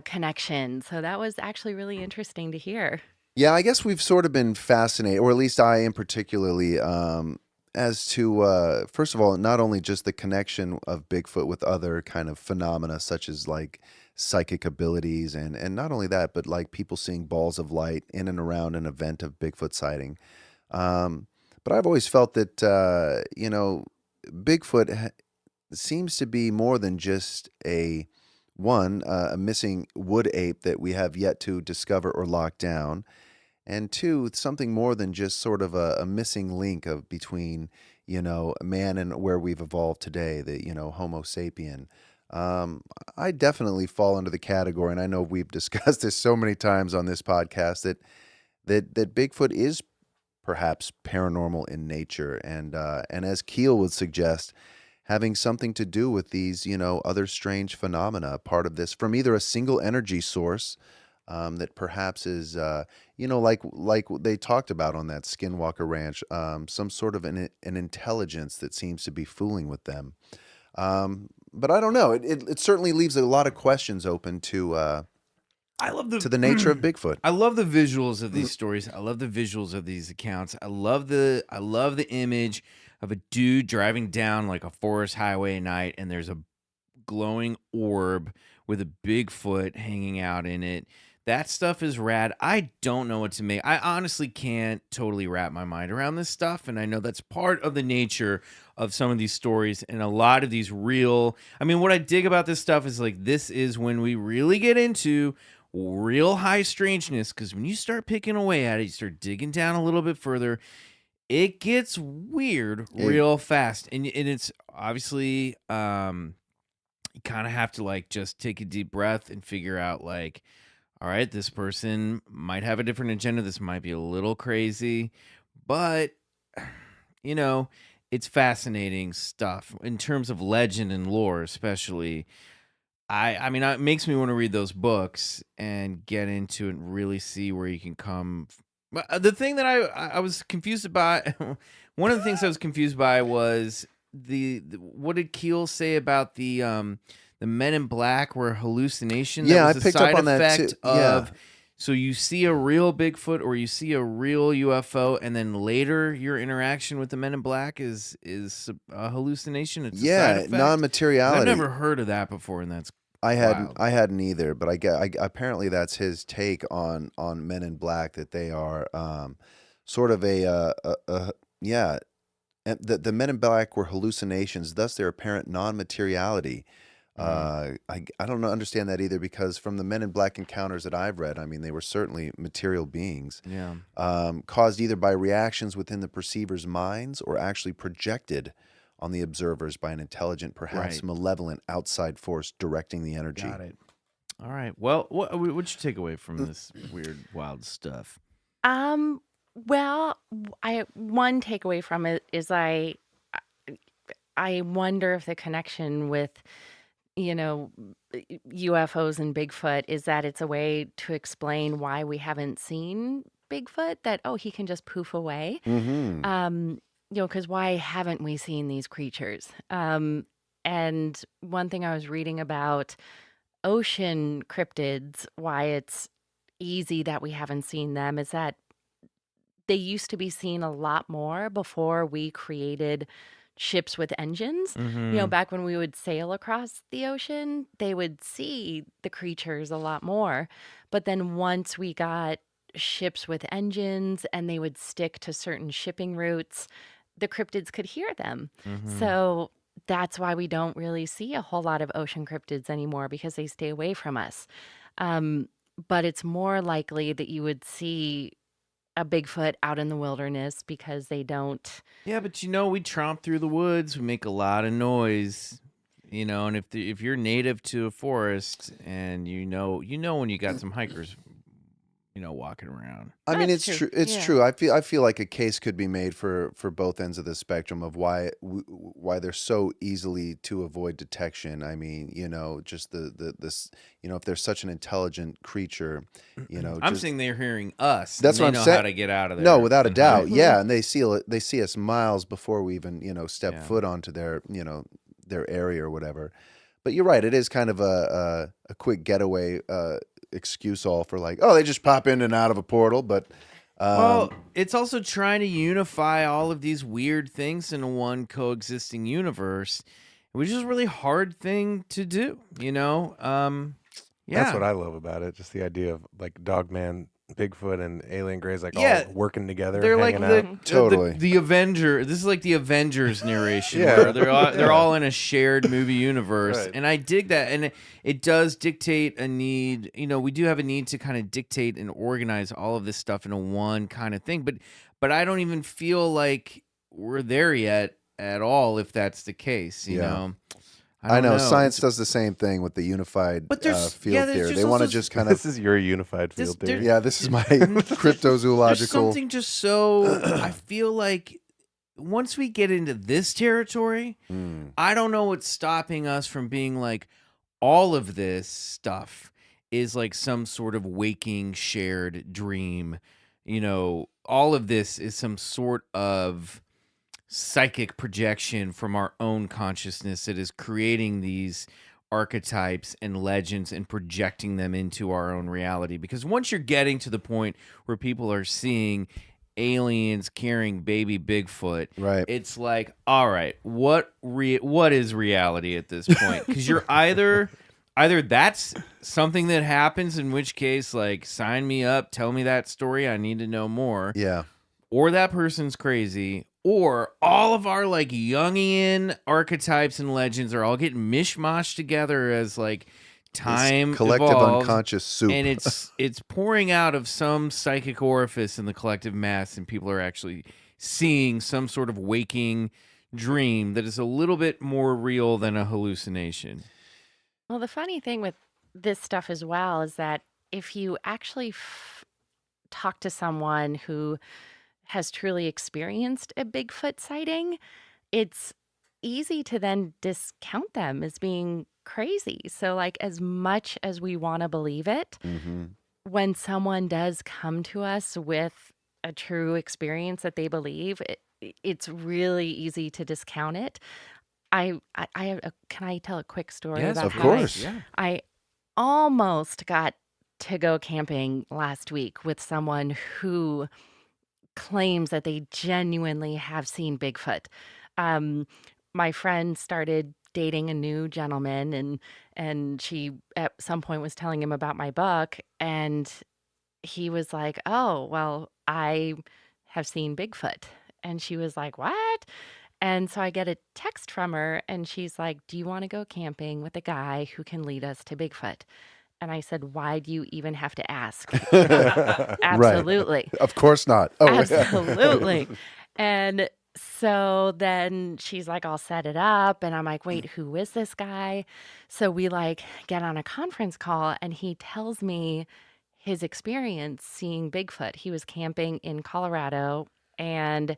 connection. So that was actually really interesting to hear. Yeah, I guess we've sort of been fascinated, or at least I am particularly, as to, first of all, not only just the connection of Bigfoot with other kind of phenomena, such as like psychic abilities, and not only that, but like people seeing balls of light in and around an event of Bigfoot sighting. But I've always felt that, Bigfoot seems to be more than just a missing wood ape that we have yet to discover or lock down. And two, something more than just sort of a missing link between, man and where we've evolved today, the, Homo sapien. I definitely fall under the category, and I know we've discussed this so many times on this podcast, that Bigfoot is perhaps paranormal in nature, and as Keel would suggest, having something to do with these, other strange phenomena, part of this from either a single energy source that perhaps is, like they talked about on that Skinwalker Ranch, some sort of an intelligence that seems to be fooling with them. But I don't know. It certainly leaves a lot of questions open to the nature of Bigfoot. I love the visuals of these stories. I love the visuals of these accounts. I love the image of a dude driving down like a forest highway at night, and there's a glowing orb with a Bigfoot hanging out in it. That stuff is rad. I don't know what to make. I honestly can't totally wrap my mind around this stuff, and I know that's part of the nature of some of these stories and a lot of these real. I mean, what I dig about this stuff is like this is when we really get into real high strangeness, because when you start picking away at it, you start digging down a little bit further, it gets weird real fast. And it's obviously you kind of have to like just take a deep breath and figure out like, all right, this person might have a different agenda. This might be a little crazy, but it's fascinating stuff in terms of legend and lore, especially. I mean, it makes me want to read those books and get into it and really see where you can come. But the thing that I was confused by, one of the things I was confused by was what did Keel say about the Men in Black were hallucinations? Yeah, that was I picked up on that too. of So you see a real Bigfoot or you see a real UFO, and then later your interaction with the Men in Black is a hallucination. It's a side effect. non-materiality. I've never heard of that before, and that's I wild. hadn't either, but apparently that's his take on Men in Black, that they are sort of yeah, and the Men in Black were hallucinations, thus their apparent non-materiality. I don't understand that either, because from the Men in Black encounters that I've read, I mean, they were certainly material beings, Yeah. caused either by reactions within the perceiver's minds or actually projected on the observers by an intelligent, perhaps Right. malevolent outside force directing the energy. Got it. All right. Well, what'd you take away from this weird, wild stuff? Well, one takeaway from it is I wonder if the connection with, UFOs and Bigfoot is that it's a way to explain why we haven't seen Bigfoot, that, he can just poof away. Mm-hmm. Because why haven't we seen these creatures? And one thing I was reading about ocean cryptids, why it's easy that we haven't seen them, is that they used to be seen a lot more before we created ships with engines. Mm-hmm. Back when we would sail across the ocean, they would see the creatures a lot more. But then once we got ships with engines and they would stick to certain shipping routes, the cryptids could hear them. Mm-hmm. So that's why we don't really see a whole lot of ocean cryptids anymore, because they stay away from us. But it's more likely that you would see a Bigfoot out in the wilderness, because they don't. Yeah, but we tromp through the woods, we make a lot of noise, and if you're native to a forest, and when you got some hikers, walking around. I mean, That's it's true. true. It's Yeah. true. I feel like a case could be made for both ends of the spectrum of why they're so easily to avoid detection. I mean, just this, if they're such an intelligent creature, I'm just, saying they're hearing us. That's and what they I'm know saying. how to get out of there. No, without a and doubt. hide. Yeah, and they see us miles before we even step Yeah. foot onto their their area or whatever. But you're right. It is kind of a quick getaway excuse all for like, they just pop in and out of a portal. But Well, it's also trying to unify all of these weird things into one coexisting universe, which is a really hard thing to do, Yeah. That's what I love about it. Just the idea of like Dogman, Bigfoot, and Alien Greys all working together. They're like hanging out. Totally. the Avenger. This is like the Avengers narration, Yeah. where they're all in a shared movie universe, Right. and I dig that. And it does dictate a need. We do have a need to kind of dictate and organize all of this stuff into one kind of thing. But I don't even feel like we're there yet at all. If that's the case, you Yeah. know. I don't know science does the same thing with the unified But there's- field yeah, there's theory. just They want to also- just kind of This is your unified This- field there- theory. yeah. This is my There's cryptozoological. something just so I feel like once we get into this territory, Mm. I don't know what's stopping us from being like all of this stuff is like some sort of waking shared dream. All of this is some sort of psychic projection from our own consciousness that is creating these archetypes and legends and projecting them into our own reality. Because once you're getting to the point where people are seeing aliens carrying baby Bigfoot, Right. it's like, all right, what is reality at this point? Because you're either that's something that happens, in which case, like, sign me up, tell me that story, I need to know more, Yeah. or that person's crazy, or all of our like Jungian archetypes and legends are all getting mishmashed together as like time This collective evolves, unconscious soup. and it's pouring out of some psychic orifice in the collective mass, and people are actually seeing some sort of waking dream that is a little bit more real than a hallucination. Well, the funny thing with this stuff as well is that if you actually talk to someone who has truly experienced a Bigfoot sighting, it's easy to then discount them as being crazy. So, like, as much as we want to believe it, Mm-hmm. when someone does come to us with a true experience that they believe, it's really easy to discount it. Can I tell a quick story Yes, about of how course. Yeah. I almost got to go camping last week with someone who claims that they genuinely have seen Bigfoot. My friend started dating a new gentleman, and she at some point was telling him about my book, and he was like, "Oh, well, I have seen Bigfoot." And she was like, "What?" And so I get a text from her, and she's like, "Do you want to go camping with a guy who can lead us to Bigfoot?" And I said, "Why do you even have to ask?" Right. Absolutely. Of course not. Oh, Absolutely. And so then she's like, "I'll set it up." And I'm like, "Wait, who is this guy?" So we like get on a conference call, and he tells me his experience seeing Bigfoot. He was camping in Colorado and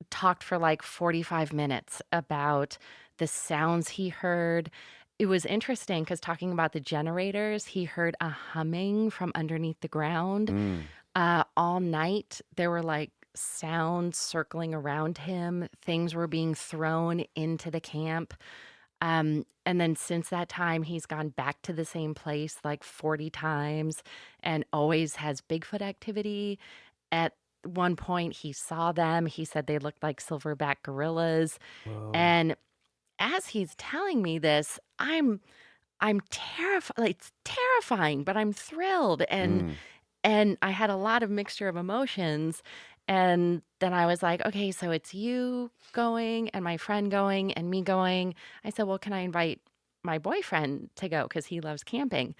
talked for like 45 minutes about the sounds he heard. It was interesting because talking about the generators, he heard a humming from underneath the ground. All night, there were like sounds circling around him. Things were being thrown into the camp. And then since that time, he's gone back to the same place like 40 times and always has Bigfoot activity. At one point, he saw them. He said they looked like silverback gorillas. And as he's telling me this, I'm terrified. Like, it's terrifying, but I'm thrilled. And I had a lot of mixture of emotions. And then I was like, okay, so it's you going and my friend going and me going. I said, well, can I invite my boyfriend to go? Because he loves camping.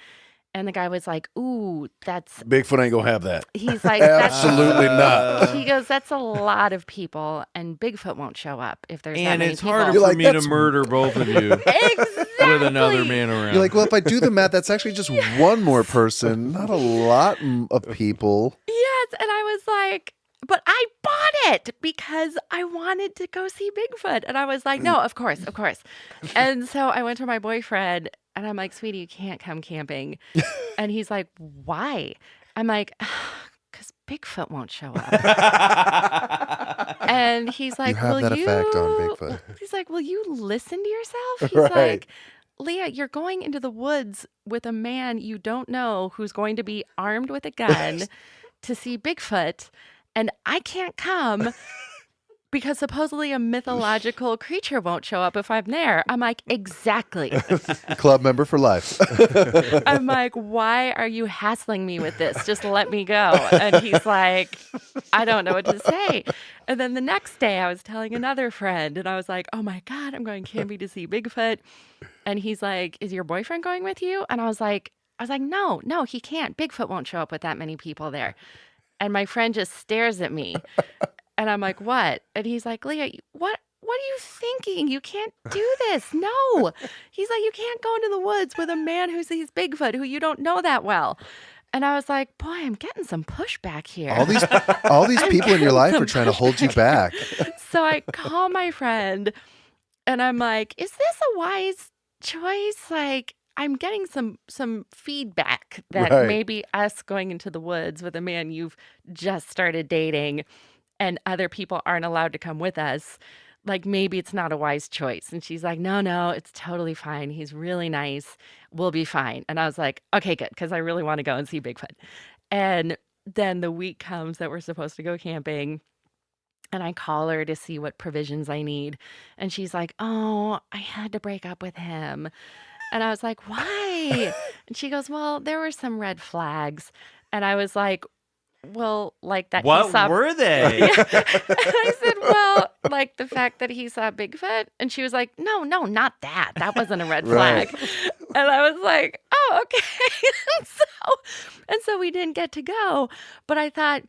And the guy was like, ooh, that's, Bigfoot ain't gonna have that. he's like, that's, Absolutely not. he goes, that's a lot of people and Bigfoot won't show up if there's that And many it's people. harder You're for like, me to that's- murder both of you Exactly. with another man around. You're like, well, if I do the math, that's actually just one more person, not a lot of people. Yes. And I was like, but I bought it because I wanted to go see Bigfoot. And I was like, no, of course, of course. And so I went to my boyfriend and I'm like, sweetie, you can't come camping. And he's like, why? I'm like, because Bigfoot won't show up. And he's like, You have will that you? effect on Bigfoot. He's like, will you listen to yourself? He's Right. like, Leah, you're going into the woods with a man you don't know who's going to be armed with a gun to see Bigfoot. And I can't come because supposedly a mythological creature won't show up if I'm there. I'm like, exactly. Club member for life. I'm like, why are you hassling me with this? Just let me go. And he's like, I don't know what to say. And then the next day I was telling another friend and I was like, oh my God, I'm going camping to see Bigfoot. And he's like, is your boyfriend going with you? And I was like, no, he can't. Bigfoot won't show up with that many people there. And my friend just stares at me. And I'm like, what? And he's like, Leah, what are you thinking? You can't do this. No. He's like, you can't go into the woods with a man who sees Bigfoot who you don't know that well. And I was like, boy, I'm getting some pushback here. All these people in your life are trying to hold you back. So I call my friend and I'm like, is this a wise choice? Like, I'm getting some feedback that Right. maybe us going into the woods with a man you've just started dating and other people aren't allowed to come with us, like maybe it's not a wise choice. And she's like, no, it's totally fine. He's really nice. We'll be fine. And I was like, okay, good, because I really want to go and see Bigfoot. And then the week comes that we're supposed to go camping. And I call her to see what provisions I need. And she's like, oh, I had to break up with him. And I was like, why? And she goes, well, there were some red flags. And I was like, well, like that. What were they? Yeah. And I said, well, like the fact that he saw Bigfoot. And she was like, no, not that. That wasn't a red Right. flag. And I was like, oh, okay. and so we didn't get to go. But I thought,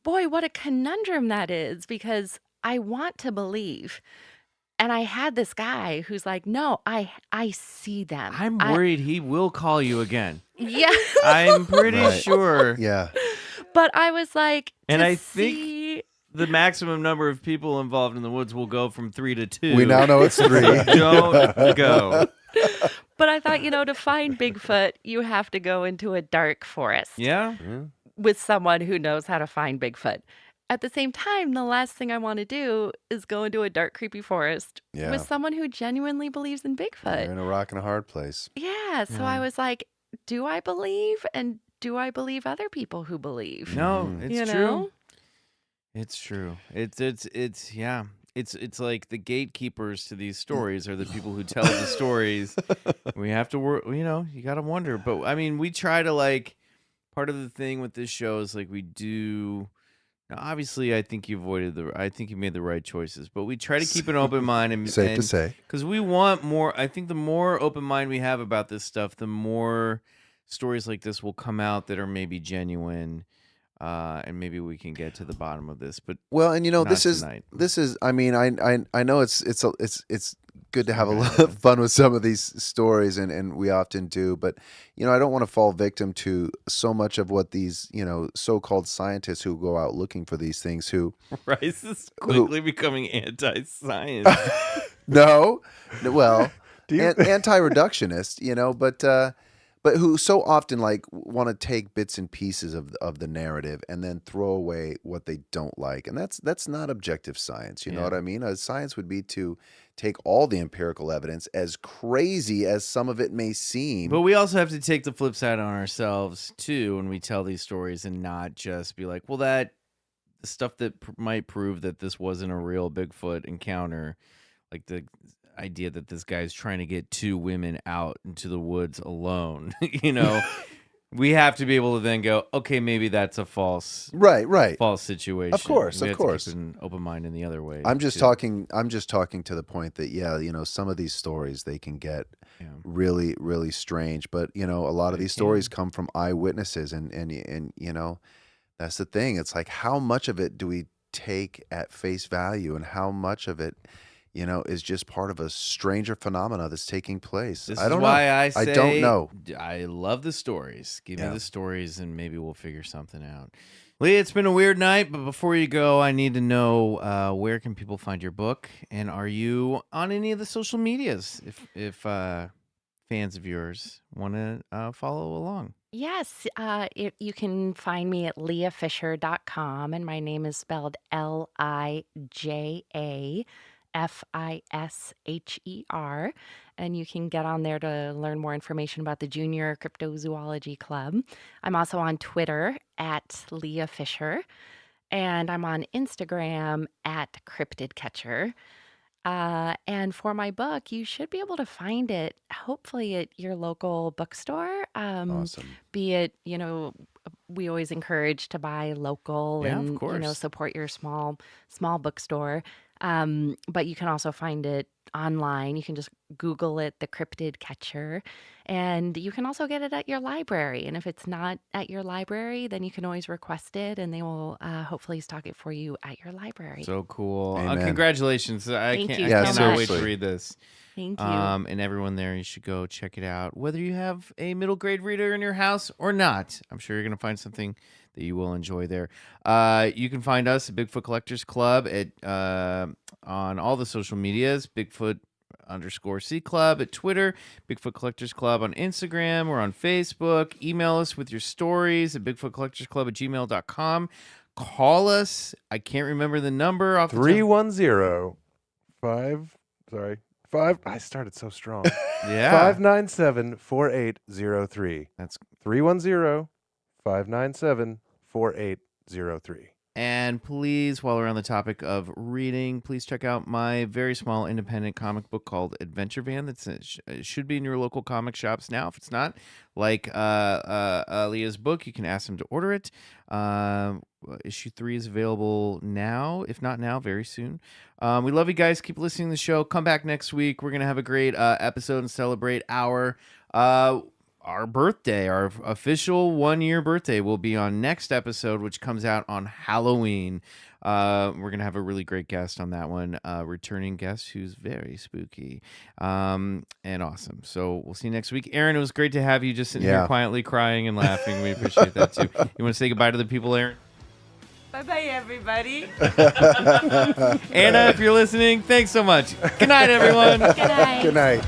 boy, what a conundrum that is, because I want to believe. And I had this guy who's like, no, I see them. I'm worried he will call you again. Yeah. I'm pretty Right. sure. Yeah. But I was like, And to I think see... the maximum number of people involved in the woods will go from 3 to 2. We now know it's 3. Don't go. But I thought, to find Bigfoot, you have to go into a dark forest Yeah? with someone who knows how to find Bigfoot. At the same time, the last thing I want to do is go into a dark, creepy forest Yeah. with someone who genuinely believes in You're Bigfoot. in a rock and a hard place. Yeah. So I was like, do I believe? And do I believe other people who believe? No, Mhm. it's You true. know? It's true. It's yeah. It's like the gatekeepers to these stories are the people who tell the stories. We have to work. You got to wonder. But I mean, we try to like. Part of the thing with this show is like we do. Now, obviously, I think you made the right choices, but we try to keep an open mind and Safe to say. because we want more. I think the more open mind we have about this stuff, the more stories like this will come out that are maybe genuine, and maybe we can get to the bottom of this. But Well, and not this tonight. is. I mean, I know it's good to have a Okay. lot of fun with some of these stories, and we often do. But I don't want to fall victim to so much of what these so-called scientists who go out looking for these things who Bryce is quickly becoming anti-science. no, well, Do you? anti-reductionist, but who so often like want to take bits and pieces of the narrative and then throw away what they don't like, and that's not objective science. You know Yeah. what I mean? Science would be to take all the empirical evidence, as crazy as some of it may seem. But we also have to take the flip side on ourselves too when we tell these stories, and not just be like, well, the stuff that might prove that this wasn't a real Bigfoot encounter, like the idea that this guy's trying to get two women out into the woods alone. We have to be able to then go, okay, maybe that's a false Right. situation. Of course, We of have to keep course. an open mind in the other way. I'm just too. talking to the point that some of these stories, they can get Yeah. really, really strange. But a lot of They these stories can. come from eyewitnesses, and that's the thing. It's like, how much of it do we take at face value, and how much of it is just part of a stranger phenomena that's taking place? This I is don't why know. I say I don't know. I love the stories. Give me Yeah. the stories, and maybe we'll figure something out. Lee, it's been a weird night, but before you go, I need to know where can people find your book, and are you on any of the social medias? If fans of yours want to follow along. Yes, you can find me at lijafisher.com, and my name is spelled LIJAFISHER. And you can get on there to learn more information about the Junior Cryptozoology Club. I'm also on Twitter at Leah Fisher, and I'm on Instagram at Cryptid Catcher. And for my book, you should be able to find it hopefully at your local bookstore. Awesome. Be it, we always encourage to buy local Yeah, of and, course. support your small bookstore. But you can also find it online. You can just Google it, the Cryptid Catcher. And you can also get it at your library. And if it's not at your library, then you can always request it, and they will hopefully stock it for you at your library. So cool. Amen. Congratulations. I Thank can't, you I Yeah, so cannot much. wait to seriously. read this. Thank you. And everyone there, you should go check it out. Whether you have a middle grade reader in your house or not, I'm sure you're going to find something that you will enjoy there. You can find us at Bigfoot Collectors Club on all the social medias, Bigfoot_C Club at Twitter, Bigfoot Collectors Club on Instagram. We're on Facebook. Email us with your stories at BigfootCollectorsClub@gmail.com. Call us. I can't remember the number off the top. 310 5. I started so strong. Yeah. 597-4803. That's 310-597-4803. And please, while we're on the topic of reading, please check out my very small independent comic book called Adventure Van. It should be in your local comic shops now. If it's not, like Leah's book, you can ask them to order it. Issue 3 is available now. If not now, very soon. We love you guys. Keep listening to the show. Come back next week. We're going to have a great episode and celebrate our birthday. Our official 1-year birthday will be on next episode, which comes out on Halloween. We're going to have a really great guest on that one, returning guest who's very spooky and awesome. So we'll see you next week. Aaron, it was great to have you just sitting here Yeah. quietly crying and laughing. We appreciate that too. You want to say goodbye to the people, Aaron? Bye-bye, everybody. Anna, if you're listening, thanks so much. Good night, everyone. Good night. Good night.